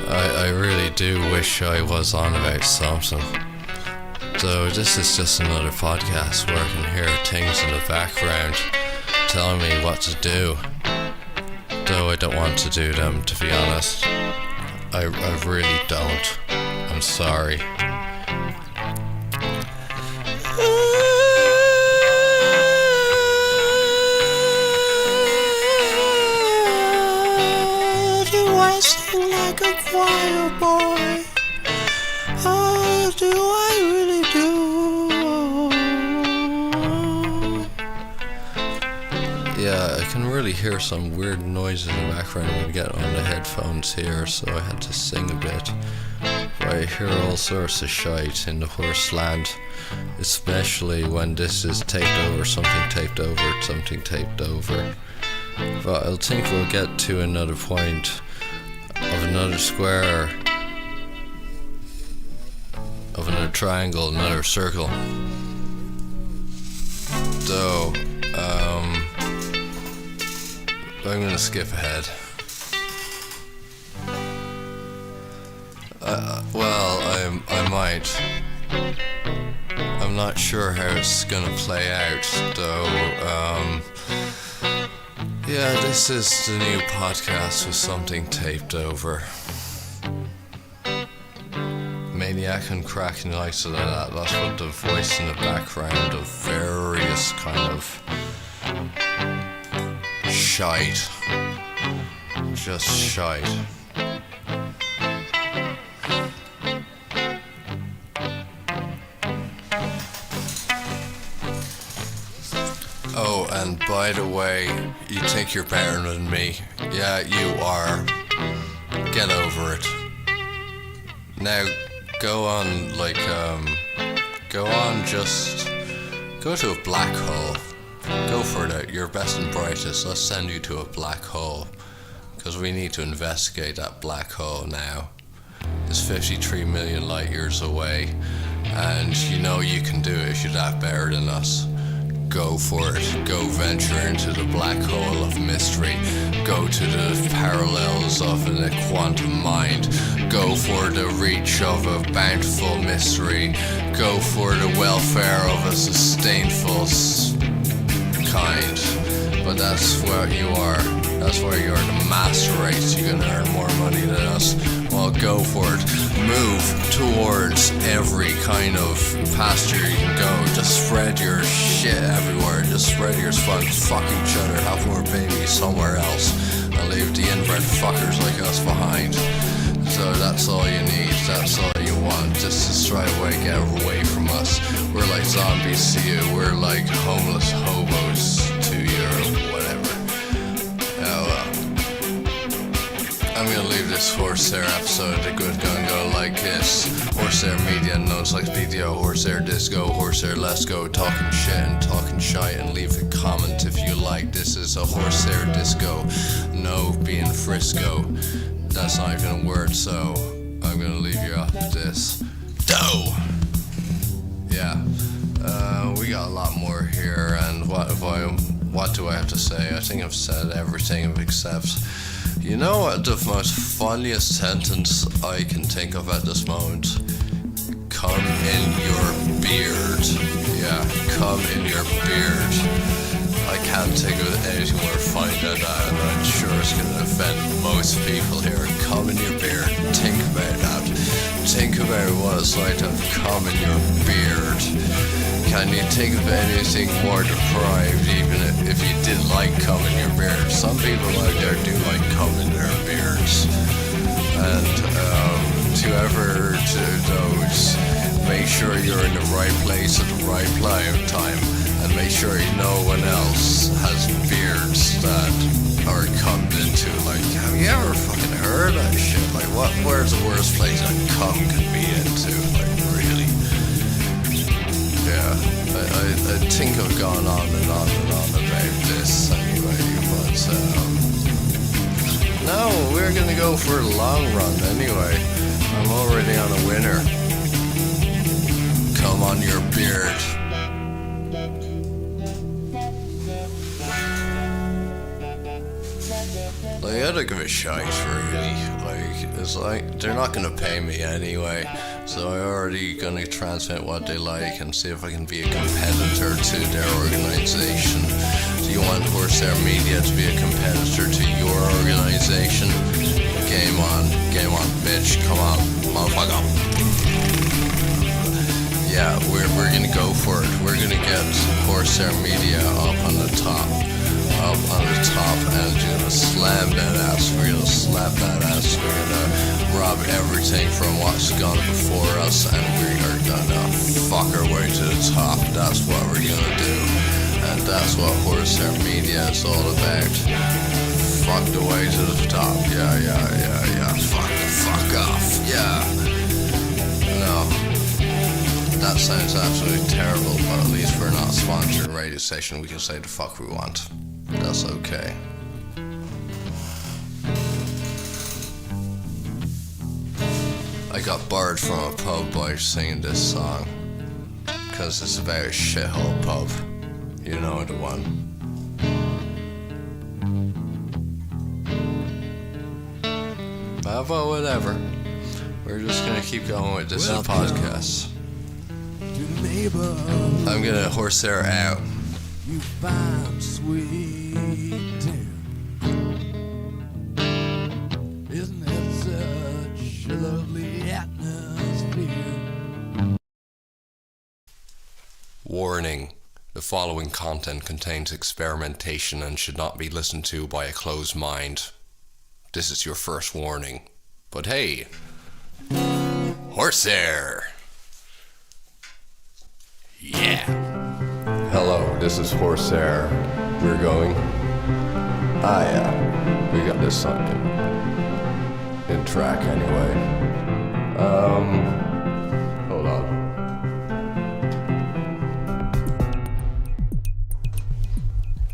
I really do wish I was on about something. So this is just another podcast where I can hear things in the background telling me what to do. Though I don't want to do them, to be honest. I really don't. I'm sorry. Sing like a choir boy. Oh, do I really do? Yeah, I can really hear some weird noises in the background when we get on the headphones here, so I had to sing a bit. But I hear all sorts of shite in the horse land, especially when this is taped over, something taped over, something taped over. But I think we'll get to another point of another square, of another triangle, another circle. So, I'm gonna skip ahead. I might. I'm not sure how it's gonna play out, though. Yeah, this is the new podcast with something taped over. Maniac neck and cracking nice of that. That's what the voice in the background of various kind of shite. Just shite. Oh, and by the way, you think you're better than me. Yeah, you are. Get over it. Now, go on, just go to a black hole. Go for it, your best and brightest. Let's send you to a black hole. Because we need to investigate that black hole now. It's 53 million light years away. And you know you can do it if you're that better than us. Go for it. Go venture into the black hole of mystery. Go to the parallels of a quantum mind. Go for the reach of a bountiful mystery. Go for the welfare of a sustainful kind. But that's what you are. That's why you're the master race. You're gonna earn more money than us. Well, go for it. Move towards every kind of pasture you can go. Just spread your shit everywhere. Just spread your fuck each other. Have more babies somewhere else. And leave the inbred fuckers like us behind. So that's all you need. That's all you want. Just to try away, get away from us. We're like zombies to you. We're like homeless hobos to you or whatever. I'm gonna leave this Horsehair episode. It's gonna go like this. Horsehair Media, known as like BDO, Horsehair Disco, Horsehair Let's Go, talking shit and talking shite, and leave a comment if you like. This is a Horsehair Disco. No being Frisco. That's not even a word, so I'm gonna leave you off with this. Dough! Yeah. We got a lot more here, and what do I have to say? I think I've said everything except, you know what the most funniest sentence I can think of at this moment? Come in your beard. Yeah, come in your beard. I can't think of anything more funny than that, and I'm sure it's going to offend most people here. Come in your beard. Think about that. Think about what it's like to come in your beard. Can you think of anything more deprived, even if you did like cum in your beard? Some people out there do like cum in their beards. And to those, make sure you're in the right place at the right time, and make sure no one else has beards that are cummed into. Like, have you ever fucking heard that shit? Like, where's the worst place that cum can be into? Like, really? Yeah, I think I've gone on and on and on about this anyway, but no, we're gonna go for a long run anyway. I'm already on a winner. Come on your beard. Like, I don't give a shite, really. Like, it's like, they're not gonna pay me anyway, so I'm already gonna transmit what they like and see if I can be a competitor to their organization. Do you want Horsehair Media to be a competitor to your organization? Game on, bitch, come on, motherfucker. Yeah, we're gonna go for it. We're gonna get Horsehair Media up on the top, and we're gonna slam that ass. We're gonna slap that ass. We're gonna rob everything from what's gone before us, and we are gonna fuck our way to the top. That's what we're gonna do, and that's what Horsehair Media is all about. Fuck the way to the top. Yeah. Fuck off. Yeah. No. That sounds absolutely terrible, but at least we're not a sponsored radio station. We can say the fuck we want. That's okay. I got barred from a pub by singing this song, because it's about a shithole pub. You know the one. But whatever. We're just gonna keep going with this podcast. I'm gonna horsehair out. You find sweet tune. Isn't it such a lovely atmosphere? The following content contains experimentation and should not be listened to by a closed mind. This is your first warning. But hey, Horsehair! Yeah! Hello, this is Horsehair. We're going. Yeah. We got this song in track anyway. Hold on.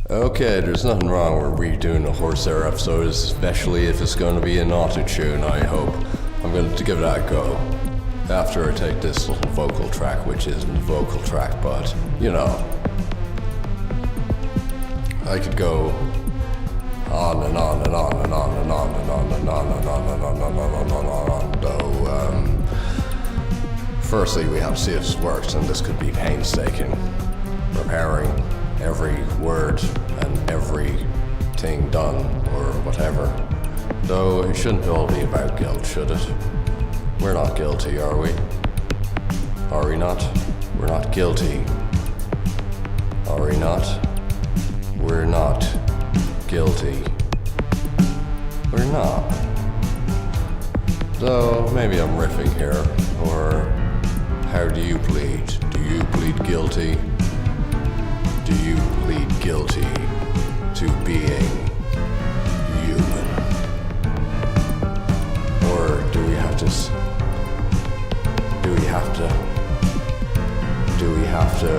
Okay, there's nothing wrong with redoing a Horsehair episode, especially if it's going to be an auto-tune, I hope. I'm going to give that a go. After I take this little vocal track, which isn't a vocal track, but, you know. I could go on and on and on and on and on and on and on and on and on and on and on and on, though, firstly we have to see if this works, and this could be painstaking. Preparing every word and everything done, or whatever. Though it shouldn't all be about guilt, should it? We're not guilty, are we? Are we not? We're not guilty. Are we not? We're not guilty. We're not. Though, maybe I'm riffing here, or how do you plead? Do you plead guilty? Do you plead guilty to being human? Or do we have to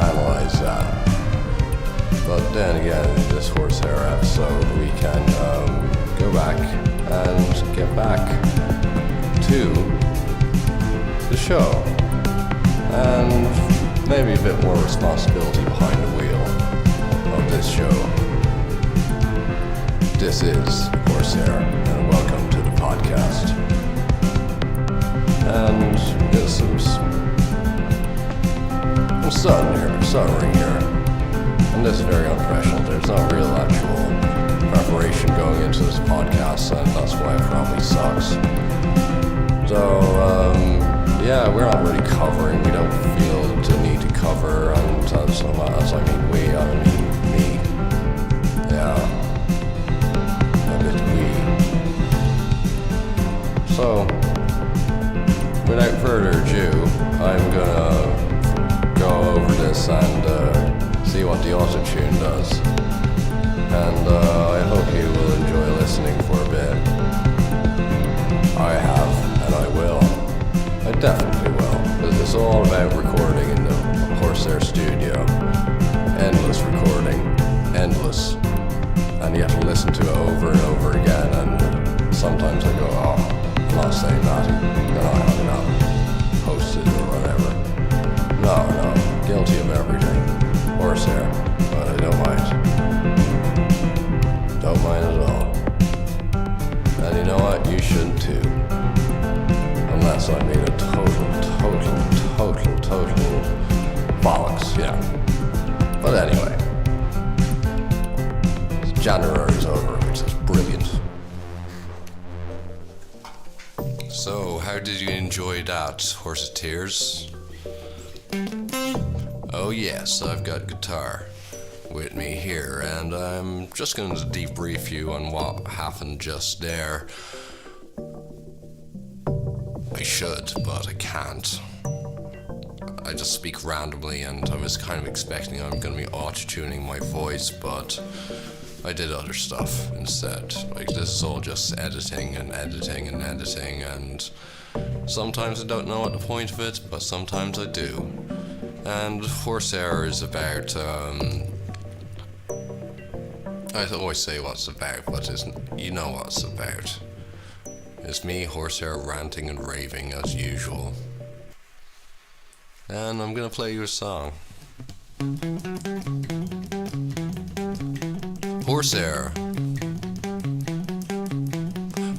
analyze that? But then again, in this Horsehair episode, we can go back and get back to the show. And maybe a bit more responsibility behind the wheel of this show. This is Horsehair, and welcome to the podcast. And this is... I'm stuttering here. And this is very unprofessional. There's no real actual preparation going into this podcast, and that's why it probably sucks. So, yeah, we're not really covering. We don't feel the need to cover, and as I mean we, I mean me. Yeah. A bit we. So, without further ado, I'm gonna go over this and see what the auto-tune does. And I hope you will enjoy listening for a bit. I have, and I will. I definitely will, because it's all about recording in the Horsehair studio. Endless recording. Endless. And you have to listen to it over and over again, and sometimes I go, oh, I'm not saying that. Then I have it out. Posted or whatever. No, guilty of everything. Horsehair, but I don't mind. Don't mind at all. And you know what? You shouldn't too. Unless I made a total bollocks, yeah. But anyway. January's over, which is brilliant. So, how did you enjoy that, Horse of Tears? Oh yes, I've got guitar with me here, and I'm just going to debrief you on what happened just there. I should, but I can't. I just speak randomly, and I was kind of expecting I'm going to be auto-tuning my voice, but I did other stuff instead. Like, this is all just editing, and sometimes I don't know what the point of it, but sometimes I do. And Horsehair is about, I always say what it's about, but you know what it's about. It's me, Horsehair, ranting and raving as usual. And I'm gonna play you a song. Horsehair.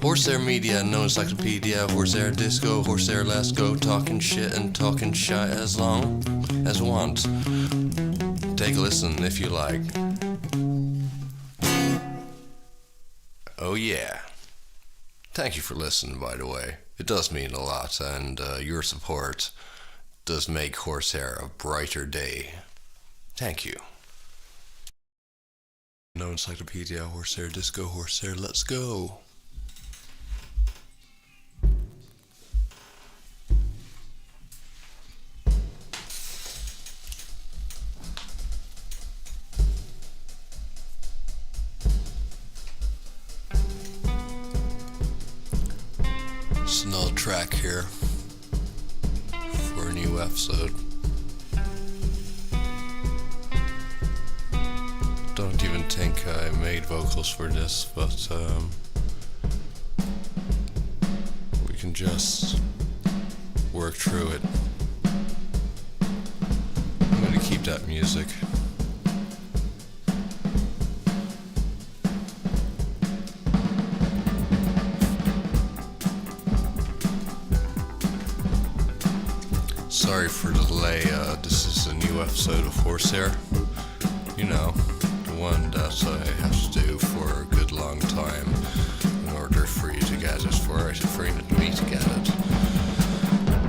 Horsehair Media, no encyclopedia, Horsehair Disco, Horsehair Let's Go, talking shit and talking shite as long as you want. Take a listen if you like. Oh yeah. Thank you for listening, by the way. It does mean a lot, and your support does make Horsehair a brighter day Thank you. No encyclopedia, horsehair, disco, horsehair, let's go. It's another track here for a new episode. Don't even think I made vocals for this, but we can just work through it. I'm going to keep that music. Sorry for the delay, this is a new episode of Horsehair. You know, the one that I have to do for a good long time in order for you to get it, for even me to get it.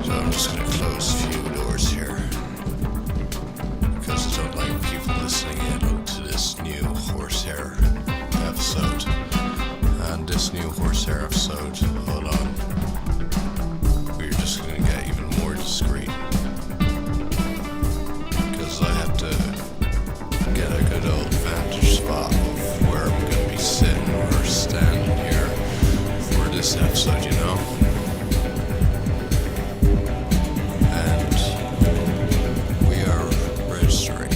So I'm just going to close a few doors here, because I don't like people listening in to this new Horsehair episode. And this new Horsehair episode, hold on, we're just going to get even more discreet. I have to get a good old vantage spot of where I'm going to be sitting or standing here for this episode, you know? And we are registering.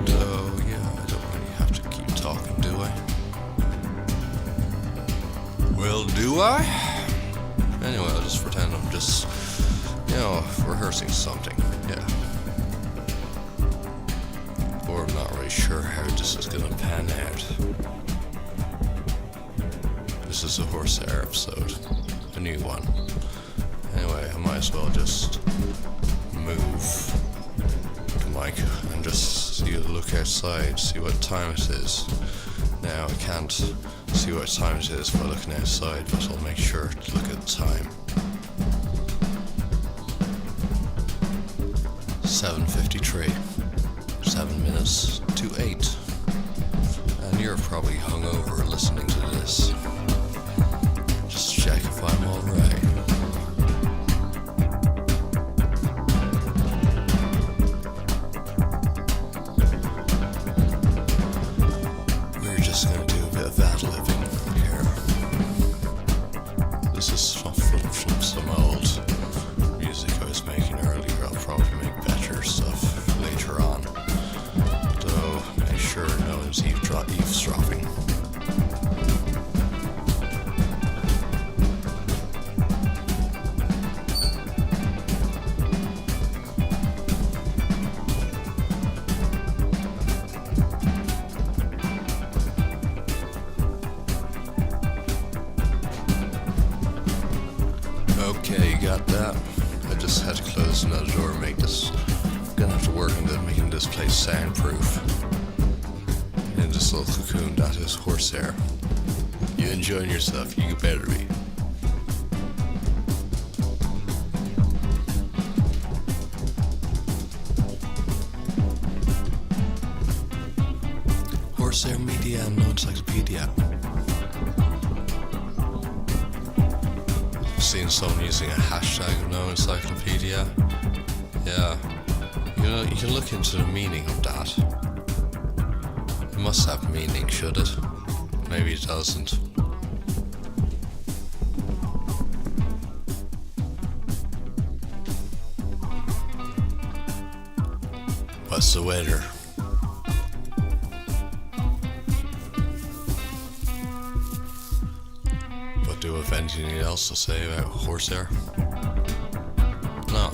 So, yeah, I don't really have to keep talking, do I? Well, do I? Anyway, I'll just pretend I'm just, rehearsing something, yeah. Or I'm not really sure how this is gonna pan out. This is a Horsehair episode, a new one. Anyway, I might as well just move the mic and just look outside, see what time it is. Now I can't see what time it is by looking outside, but I'll make sure to look at the time. 7:53. 7 minutes to 8. And you're probably hungover listening to this. Just check if I'm alright. We're just gonna do a bit of ad libbing here. This is from some old music I was making earlier. I'll probably make better stuff later on. Make sure no one's eavesdropping. Okay, you got that? I just had to close another door and make this. I'm gonna have to work on making this place soundproof. In this little cocoon that is Horsehair. You enjoying yourself, you better be. Horsehair Media and No Encyclopedia. I've seen someone using a hashtag of No Encyclopedia. Yeah, you can look into the meaning of that. It must have meaning, should it? Maybe it doesn't. What's the weather? But do I have anything else to say about Horsehair? No.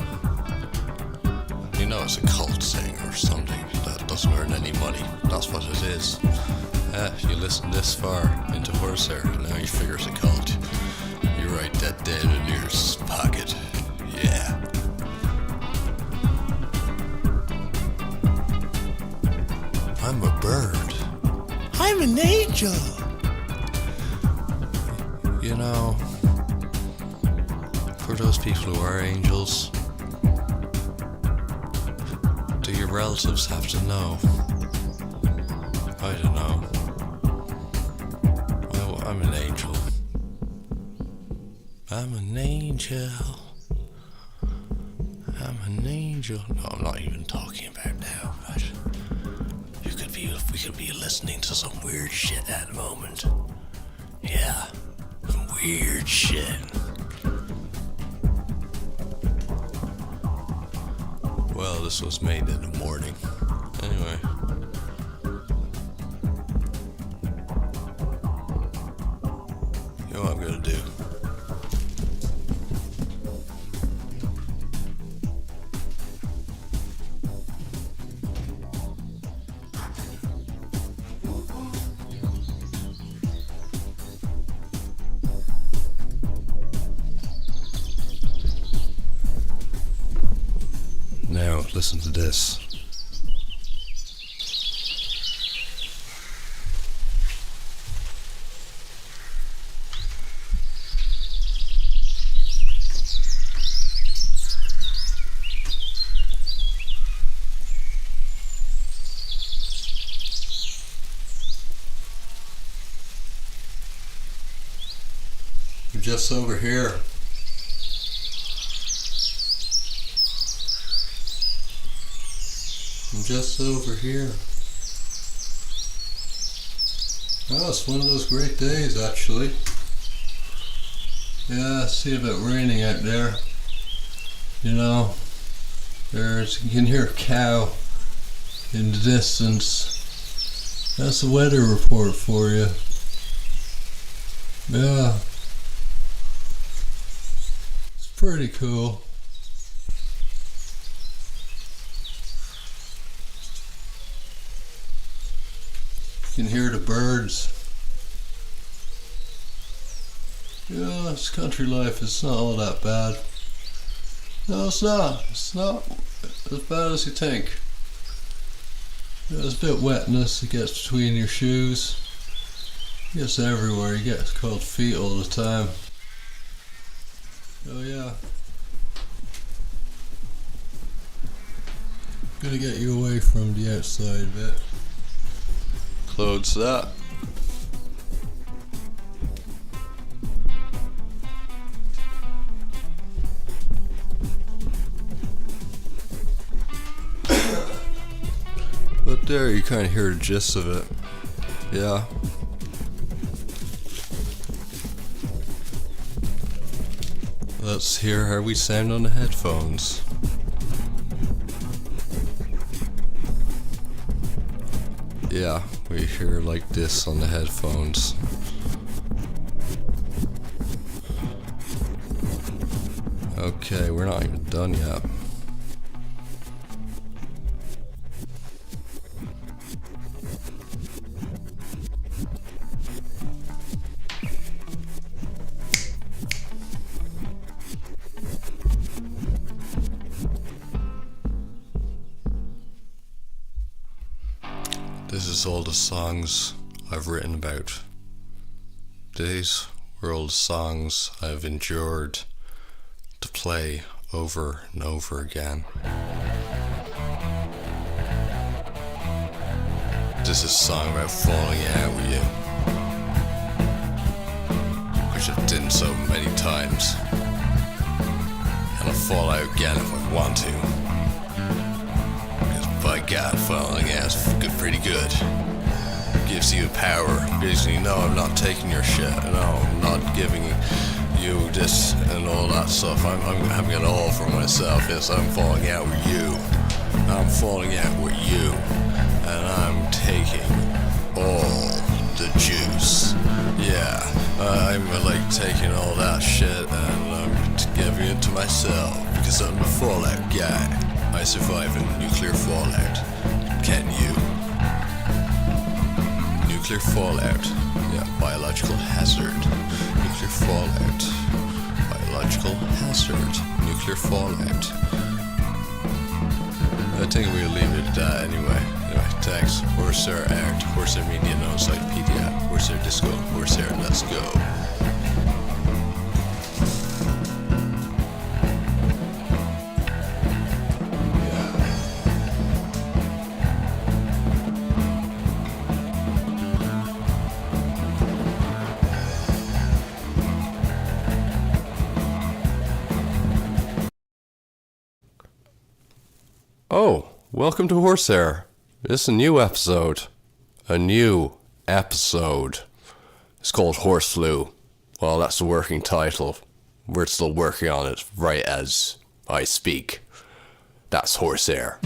You know it's a cult thing or something that doesn't earn any money. That's what it is. You listen this far into Horsehair, and now you figure it's a cult. You write that down in your pocket. Yeah. I'm a bird. I'm an angel. You know, for those people who are angels, do your relatives have to know? I don't know. Oh, I'm an angel. I'm an angel. I'm an angel. No, I'm not even talking about now, but we could be listening to some weird shit at the moment. Yeah, some weird shit. Well, this was made in the morning. Anyway. You know what I'm gonna do? Now, listen to this. You're just over here. I'm just over here. Oh, it's one of those great days, actually. Yeah, I see a bit raining out there. You know, you can hear a cow in the distance. That's the weather report for you. Yeah. It's pretty cool. You can hear the birds. Yeah, this country life is not all that bad. No, it's not. It's not as bad as you think. There's a bit of wetness that gets between your shoes. It gets everywhere. You get cold feet all the time. Oh yeah. Gonna get you away from the outside a bit. Close that. But there you kind of hear the gist of it. Yeah. Let's hear how we sound on the headphones. Yeah, we hear like this on the headphones. Okay, we're not even done yet. This is all the songs I've written about. These were all the songs I've endured to play over and over again. This is a song about falling out with you, which I've done so many times, and I'll fall out again if I want to. By God, falling out is pretty good. Gives you power. Because you know I'm not taking your shit. No, I'm not giving you this and all that stuff. I'm having it all for myself. Yes, I'm falling out with you. I'm falling out with you. And I'm taking all the juice. Yeah, I'm like taking all that shit and I'm giving it to myself. Because I'm a fallout guy. I survive a nuclear fallout. Can you? Nuclear fallout. Yeah, biological hazard. Nuclear fallout. Biological hazard. Nuclear fallout. I think we'll leave it at that anyway. Anyway, thanks. Horsehair Art, Horsehair Media, Non-Encyclopedia, Horsehair Disco, Horsehair Let's Go. Oh, welcome to Horsehair. This is a new episode. A new episode. It's called Horse Flu. Well, that's the working title. We're still working on it right as I speak. That's Horsehair.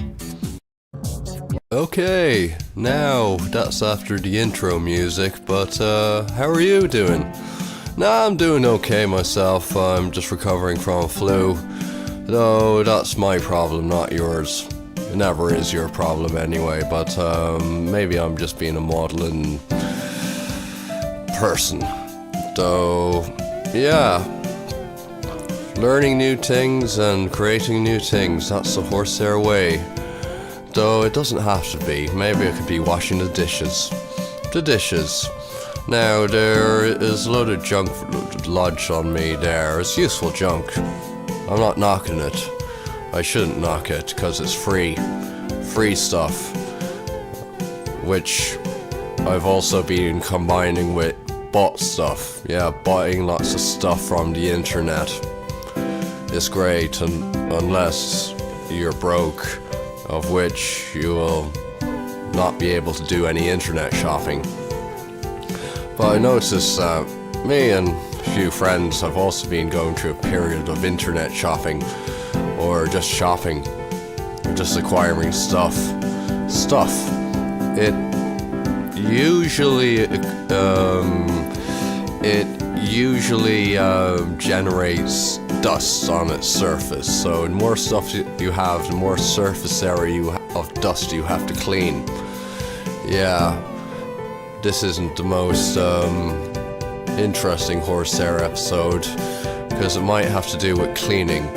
Okay, now that's after the intro music, but how are you doing? Nah, I'm doing okay myself. I'm just recovering from a flu. Though that's my problem, not yours. It never is your problem anyway, but maybe I'm just being a maudlin person. Though, yeah. Learning new things and creating new things, that's the Horsehair way. Though it doesn't have to be. Maybe I could be washing the dishes. The dishes. Now, there is a load of junk lodged on me there. It's useful junk. I'm not knocking it. I shouldn't knock it, because it's free. Free stuff. Which I've also been combining with bought stuff. Yeah, buying lots of stuff from the internet. It's great, and unless you're broke, of which you will not be able to do any internet shopping. But I noticed me and a few friends have also been going through a period of internet shopping, or just shopping, or just acquiring stuff. It usually generates dust on its surface. So the more stuff you have, the more surface area of dust you have to clean. Yeah. This isn't the most interesting Horsehair episode, because it might have to do with cleaning.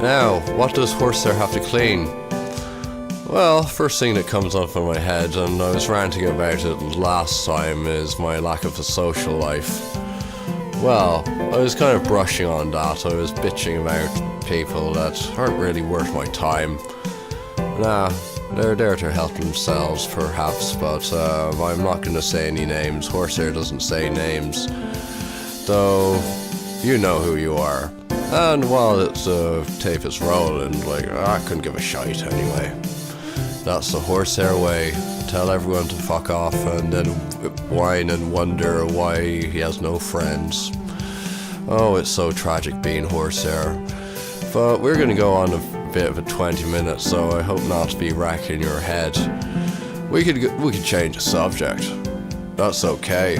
Now, what does Horsehair have to clean? Well, first thing that comes up in my head, and I was ranting about it last time, is my lack of a social life. Well, I was kind of brushing on that. I was bitching about people that aren't really worth my time. Nah. They're there to help themselves, perhaps, but I'm not going to say any names. Horsehair doesn't say names. Though, you know who you are. And while it's tape is rolling, I couldn't give a shite anyway. That's the Horsehair way. Tell everyone to fuck off and then whine and wonder why he has no friends. Oh, it's so tragic being Horsehair. But we're going to go on a bit of a 20 minutes, so I hope not to be racking your head. We could change the subject. That's okay.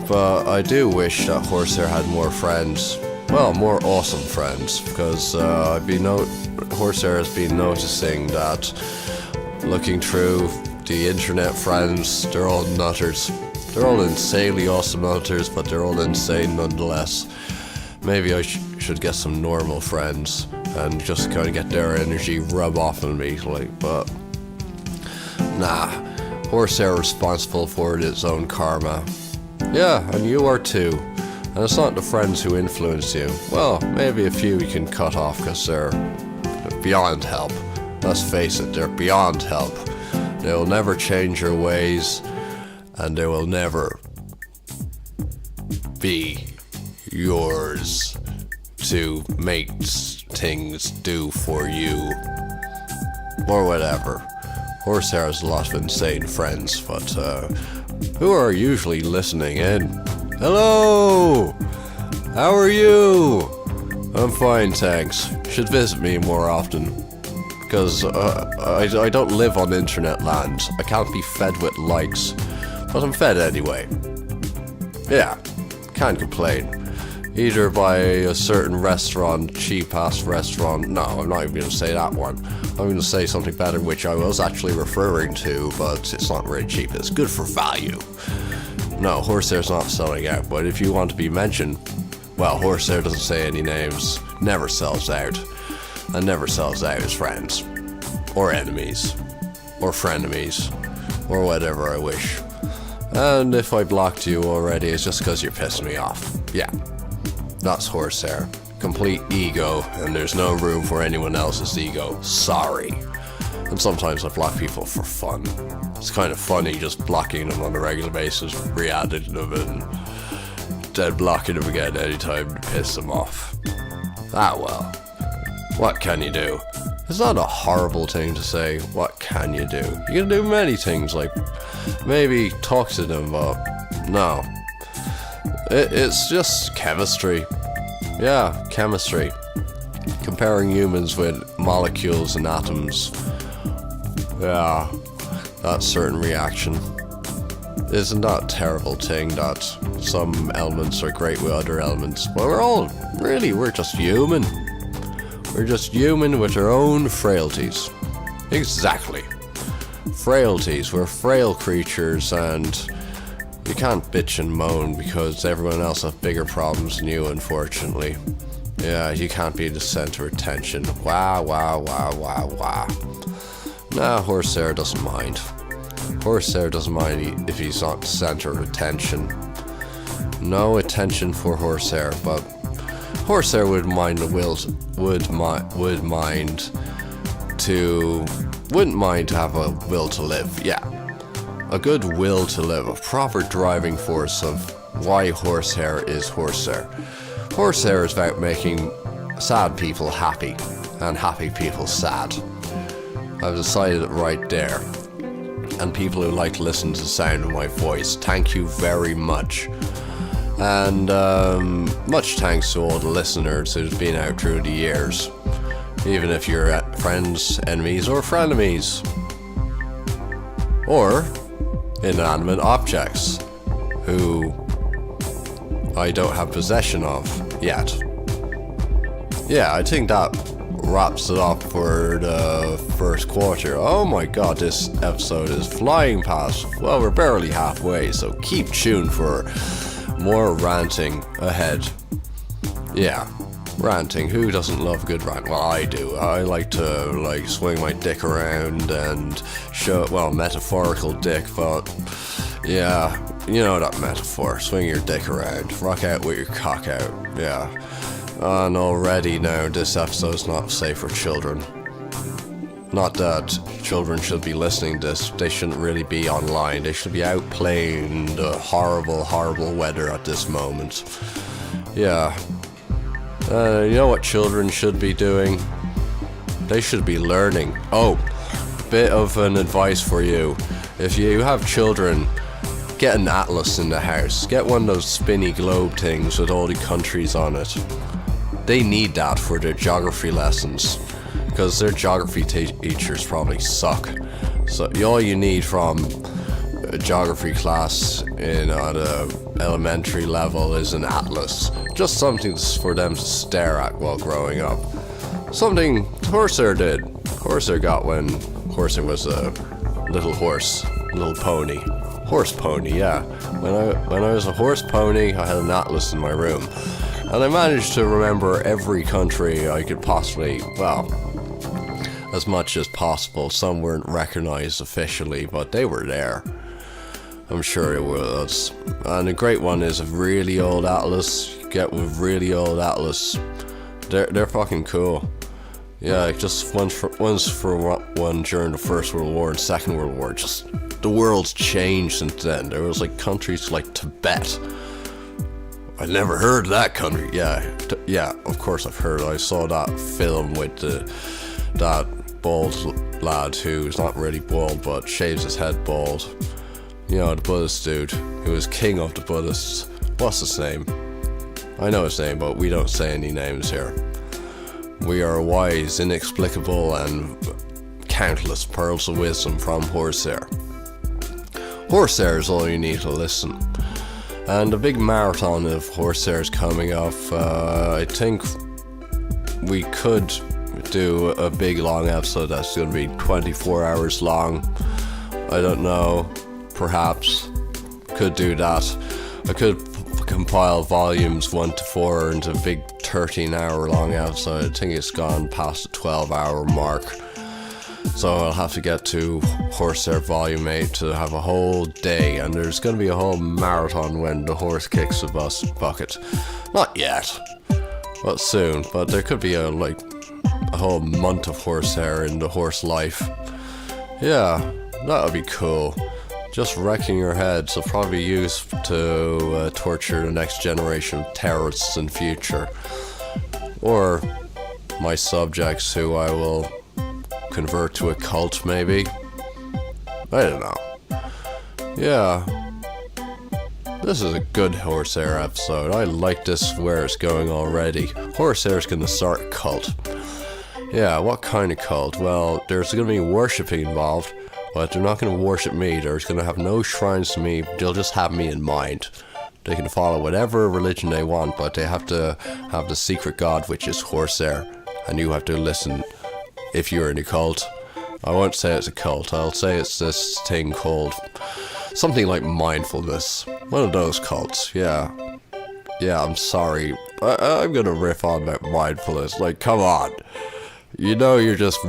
But I do wish that Horsehair had more friends. Well, more awesome friends, because Horsehair has been noticing that looking through the internet friends, they're all nutters. They're all insanely awesome nutters, but they're all insane nonetheless. Maybe I should get some normal friends and just kind of get their energy rub off on me, but nah. Horsehair responsible for its own karma. Yeah, and you are too. And it's not the friends who influence you. Well, maybe a few you can cut off because they're beyond help. Let's face it, they're beyond help. They will never change your ways, and they will never be yours to make things do for you, or whatever. Horsehair has a lot of insane friends, but who are usually listening in. Hello! How are you? I'm fine, thanks. Should visit me more often, because I don't live on internet land. I can't be fed with likes, but I'm fed anyway. Yeah, can't complain. Either by a certain restaurant, cheap-ass restaurant. No, I'm not even going to say that one. I'm going to say something better, which I was actually referring to, but it's not very cheap. It's good for value. No, Horsehair's not selling out, but if you want to be mentioned, well, Horsehair doesn't say any names, never sells out, and never sells out his friends, or enemies, or frenemies, or whatever I wish. And if I blocked you already, it's just because you're pissing me off. Yeah. That's Horsehair. Complete ego, and there's no room for anyone else's ego. Sorry. And sometimes I block people for fun. It's kind of funny just blocking them on a regular basis, re-adding them, and then blocking them again anytime to piss them off. Ah well. What can you do? It's not a horrible thing to say. What can you do? You can do many things, like maybe talk to them, but no. It's just chemistry. Yeah, chemistry. Comparing humans with molecules and atoms. Yeah, that certain reaction. Isn't that a terrible thing that some elements are great with other elements? But we're just human. We're just human with our own frailties. Exactly. Frailties. We're frail creatures, and you can't bitch and moan because everyone else has bigger problems than you, unfortunately. Yeah, you can't be the center of attention. Wah, wah, wah, wah, wah. Nah, Horsehair doesn't mind. Horsehair doesn't mind if he's not the center of attention. No attention for Horsehair, but Horsehair wouldn't mind to have a will to live. Yeah, a good will to live, a proper driving force of why Horsehair is Horsehair. Horsehair is about making sad people happy and happy people sad. I've decided it right there. And people who like to listen to the sound of my voice, thank you very much. And much thanks to all the listeners who's been out through the years. Even if you're friends, enemies, or frenemies. Or inanimate objects who I don't have possession of yet. Yeah, I think that wraps it up for the first quarter. Oh my god, this episode is flying past. Well, we're barely halfway, so keep tuned for more ranting ahead. Yeah, ranting. Who doesn't love good rant? Well, I do. I like to swing my dick around and show, well, metaphorical dick, but yeah, you know that metaphor. Swing your dick around. Rock out with your cock out. Yeah. And already now, this episode's not safe for children. Not that children should be listening to this. They shouldn't really be online. They should be out playing the horrible, horrible weather at this moment. Yeah. You know what children should be doing? They should be learning. Oh, bit of an advice for you. If you have children, get an atlas in the house. Get one of those spinny globe things with all the countries on it. They need that for their geography lessons, because their geography teachers probably suck. So all you need from a geography class at a elementary level is an atlas. Just something for them to stare at while growing up. Something Horsehair did. Horsehair got when Horsehair was a little horse, little pony. Horse pony, yeah. When I was a horse pony, I had an atlas in my room. And I managed to remember every country I could possibly, well, as much as possible. Some weren't recognized officially, but they were there. I'm sure it was. And a great one is a really old atlas. Get with really old atlas. They're fucking cool. Yeah, just one during the First World War and Second World War. Just the world's changed since then. There was like countries like Tibet. I never heard of that country. Yeah, of course I've heard. I saw that film with that bald lad who's not really bald but shaves his head bald. You know, the Buddhist dude who was king of the Buddhists. What's his name? I know his name, but we don't say any names here. We are wise, inexplicable, and countless pearls of wisdom from Horsehair. Horsehair is all you need to listen. And a big marathon of Horsehair is coming up. I think we could do a big long episode that's going to be 24 hours long. I don't know. Perhaps. Could do that. I could compile volumes 1 to 4 into a big 13-hour long episode. I think it's gone past the 12-hour mark. So I'll have to get to Horsehair Volume 8 to have a whole day, and there's going to be a whole marathon when the horse kicks the bucket. Not yet, but soon. But there could be a whole month of Horsehair in the horse life. Yeah, that would be cool. Just wrecking your heads will probably be used to torture the next generation of terrorists in future. Or my subjects who I will convert to a cult, maybe. I don't know. Yeah. This is a good Horsehair episode. I like this where it's going already. Horsehair's gonna start a cult. Yeah, what kind of cult? Well, there's gonna be worshipping involved, but they're not gonna worship me. They're gonna have no shrines to me. They'll just have me in mind. They can follow whatever religion they want, but they have to have the secret god, which is Horsehair. And you have to listen if you're in a cult. I won't say it's a cult. I'll say it's this thing called something like mindfulness. One of those cults, yeah. Yeah, I'm sorry. I'm gonna riff on about mindfulness. Like, come on. You know you're just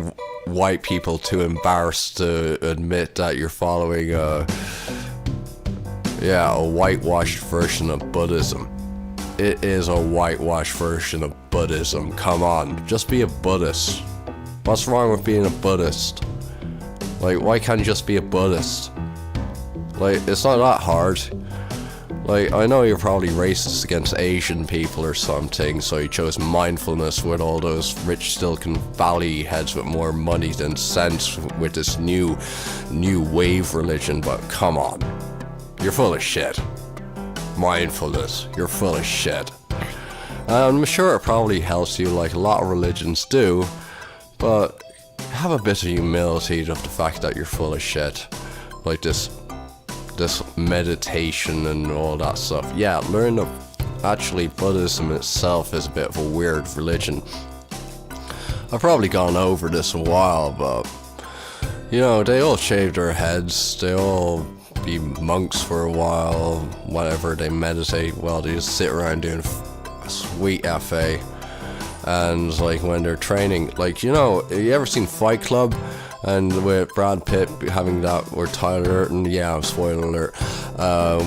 white people too embarrassed to admit that you're following a whitewashed version of Buddhism. It is a whitewashed version of Buddhism. Come on, just be a Buddhist. What's wrong with being a Buddhist? Like, why can't you just be a Buddhist? Like, it's not that hard. Like, I know you're probably racist against Asian people or something, so you chose mindfulness with all those rich Silicon Valley heads with more money than sense with this new wave religion, but come on. You're full of shit. Mindfulness. You're full of shit. I'm sure it probably helps you like a lot of religions do, but have a bit of humility of the fact that you're full of shit. Like this meditation and all that stuff. Yeah, learn that actually Buddhism itself is a bit of a weird religion. I've probably gone over this a while, but you know, they all shave their heads, they all be monks for a while, whatever, they meditate, well, they just sit around doing sweet FA. And like when they're training, like, you know, you ever seen Fight Club? And with Brad Pitt having that, or Tyler, and yeah, spoiler alert,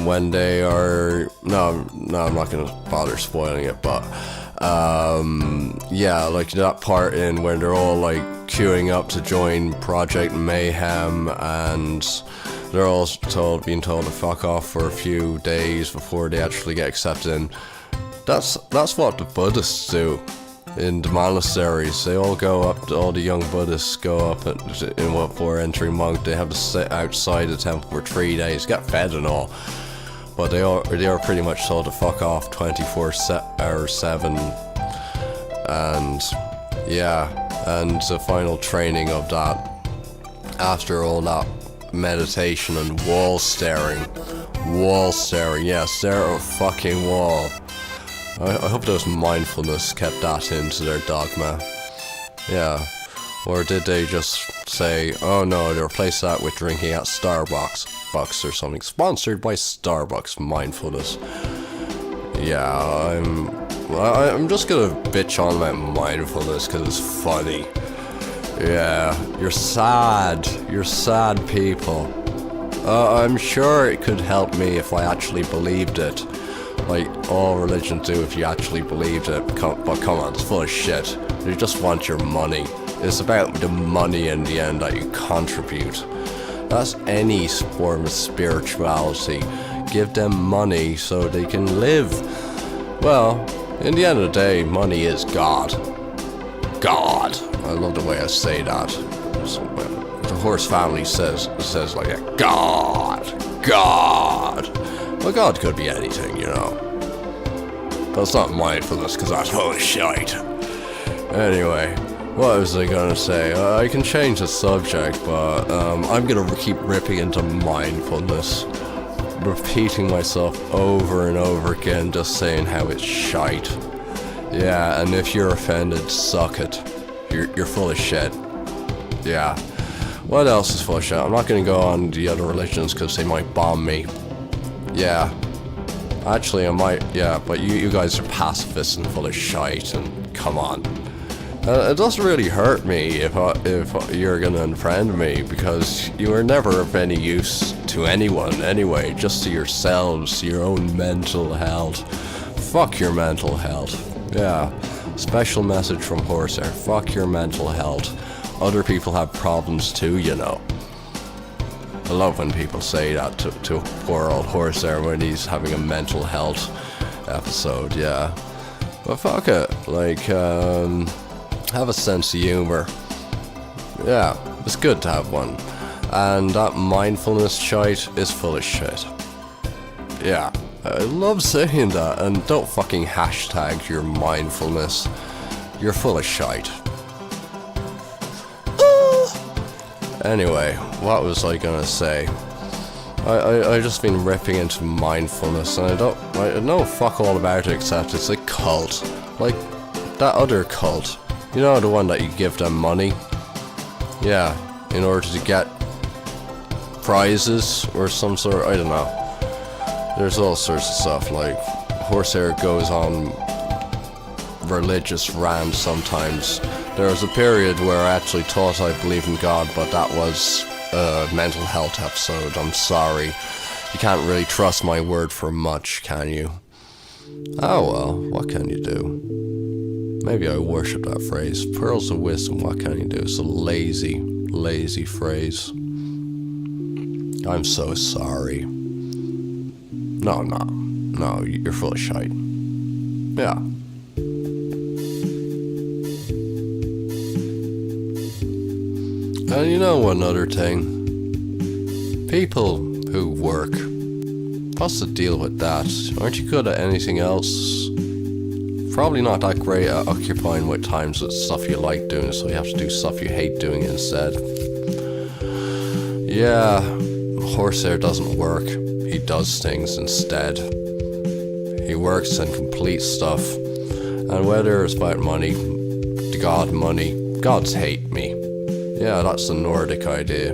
when they are, no, I'm not gonna bother spoiling it, but yeah, like that part in when they're all like queuing up to join Project Mayhem, and they're all being told to fuck off for a few days before they actually get accepted in. That's what the Buddhists do. In the monasteries, they all go up, all the young Buddhists go up before entering monk. They have to sit outside the temple for 3 days, get fed and all. But they are pretty much told to fuck off 24/7. And yeah, and the final training of that, after all that meditation and wall staring, yeah, stare at a fucking wall. I hope those mindfulness kept that into their dogma. Yeah. Or did they just say, oh no, they replaced that with drinking at Starbucks or something. Sponsored by Starbucks, mindfulness. Yeah, I'm just gonna bitch on about mindfulness because it's funny. Yeah, you're sad people. I'm sure it could help me if I actually believed it. Like all religions do if you actually believed it, but come on, it's full of shit. They just want your money. It's about the money in the end that you contribute. That's any form of spirituality. Give them money so they can live. Well, in the end of the day, money is God. God. I love the way I say that. The horse family says like that. God. Well, God could be anything, you know. But it's not mindfulness, because that's whole shite. Anyway, what was I gonna say? I can change the subject, but I'm gonna keep ripping into mindfulness. Repeating myself over and over again, just saying how it's shite. Yeah, and if you're offended, suck it. You're full of shit. Yeah. What else is full of shit? I'm not gonna go on the other religions, because they might bomb me. Yeah. Actually, I might, yeah, but you guys are pacifists and full of shite, and come on. It doesn't really hurt me if you're gonna unfriend me, because you are never of any use to anyone anyway, just to yourselves, your own mental health. Fuck your mental health. Yeah. Special message from Horsehair. Fuck your mental health. Other people have problems too, you know. I love when people say that to poor old Horsehair when he's having a mental health episode, yeah. But fuck it, like, have a sense of humor. Yeah, it's good to have one. And that mindfulness shite is full of shit. Yeah, I love saying that, and don't fucking hashtag your mindfulness. You're full of shite. Anyway, what was I gonna say? I just been ripping into mindfulness, and I know fuck all about it except it's a cult. Like that other cult. You know, the one that you give them money? Yeah, in order to get prizes or some sort, I don't know. There's all sorts of stuff, like Horsehair goes on religious rants sometimes. There was a period where I actually thought I believed in God, but that was a mental health episode. I'm sorry. You can't really trust my word for much, can you? Oh well, what can you do? Maybe I worship that phrase. Pearls of wisdom, what can you do? It's a lazy phrase. I'm so sorry. No, you're full of shite. Yeah. And you know one other thing? People who work. What's the deal with that? Aren't you good at anything else? Probably not that great at occupying with times with stuff you like doing, so you have to do stuff you hate doing instead. Yeah, Horsehair doesn't work. He does things instead. He works and completes stuff. And whether it's about money, gods hate me. Yeah, that's the Nordic idea.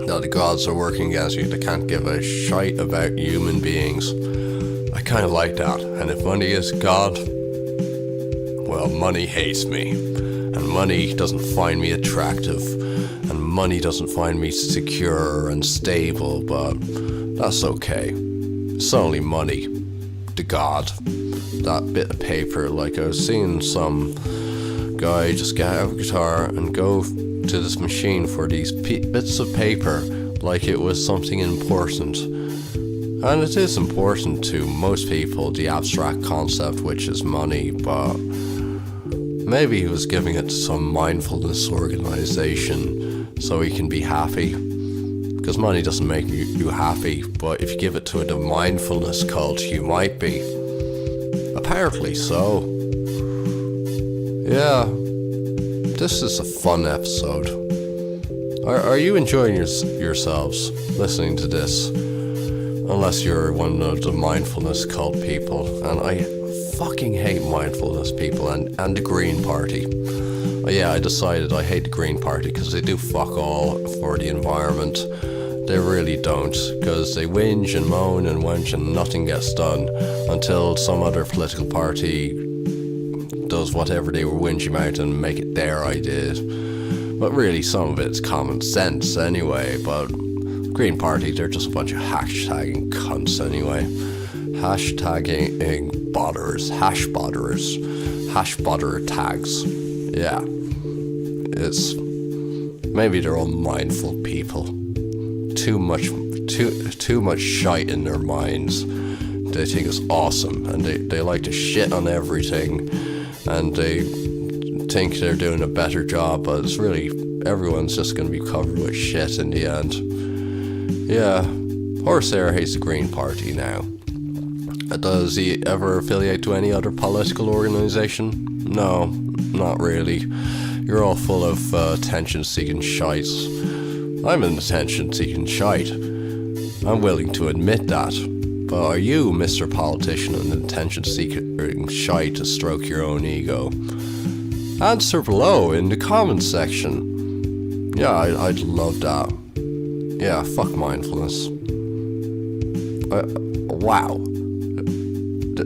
That the gods are working against you. They can't give a shite about human beings. I kind of like that. And if money is God, well, money hates me. And money doesn't find me attractive. And money doesn't find me secure and stable, but that's okay. It's only money. To God. That bit of paper, like I was seeing some guy just get out of a guitar and go to this machine for these bits of paper like it was something important. And it is important to most people, the abstract concept, which is money, but maybe he was giving it to some mindfulness organization so he can be happy. Because money doesn't make you happy, but if you give it to the mindfulness cult, you might be. Apparently so. Yeah, this is a fun episode. Are you enjoying yourselves listening to this? Unless you're one of the mindfulness cult people, and I fucking hate mindfulness people and the Green Party. Yeah, I decided I hate the Green Party because they do fuck all for the environment. They really don't, because they whinge and moan and whinge and nothing gets done until some other political party does whatever they were whinging about and make it their idea. But really, some of it's common sense anyway, but Green Party, they're just a bunch of hashtagging cunts anyway. Hashtagging hash botterer tags. Yeah. It's, maybe they're all mindful people. Too much shite in their minds. They think it's awesome, and they like to shit on everything, and they think they're doing a better job, but it's really, everyone's just going to be covered with shit in the end. Yeah, Horsehair hates the Green Party now. Does he ever affiliate to any other political organization? No, not really. You're all full of attention-seeking shites. I'm an attention-seeking shite. I'm willing to admit that. But are you, Mr. Politician, an attention-seeking shite to stroke your own ego? Answer below in the comments section. Yeah, I'd love that. Yeah, fuck mindfulness. Wow.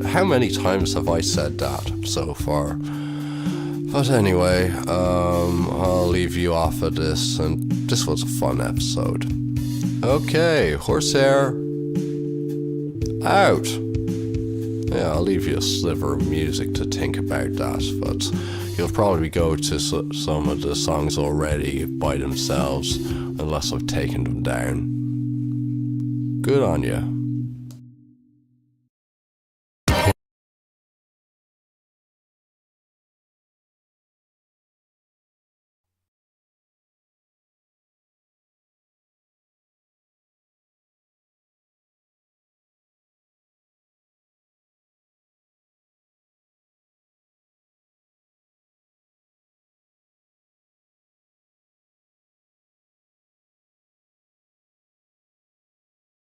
How many times have I said that so far? But anyway, I'll leave you off of this, and this was a fun episode. Okay, Horsehair out. Yeah, I'll leave you a sliver of music to think about that, but you'll probably go to some of the songs already by themselves, unless I've taken them down. Good on you.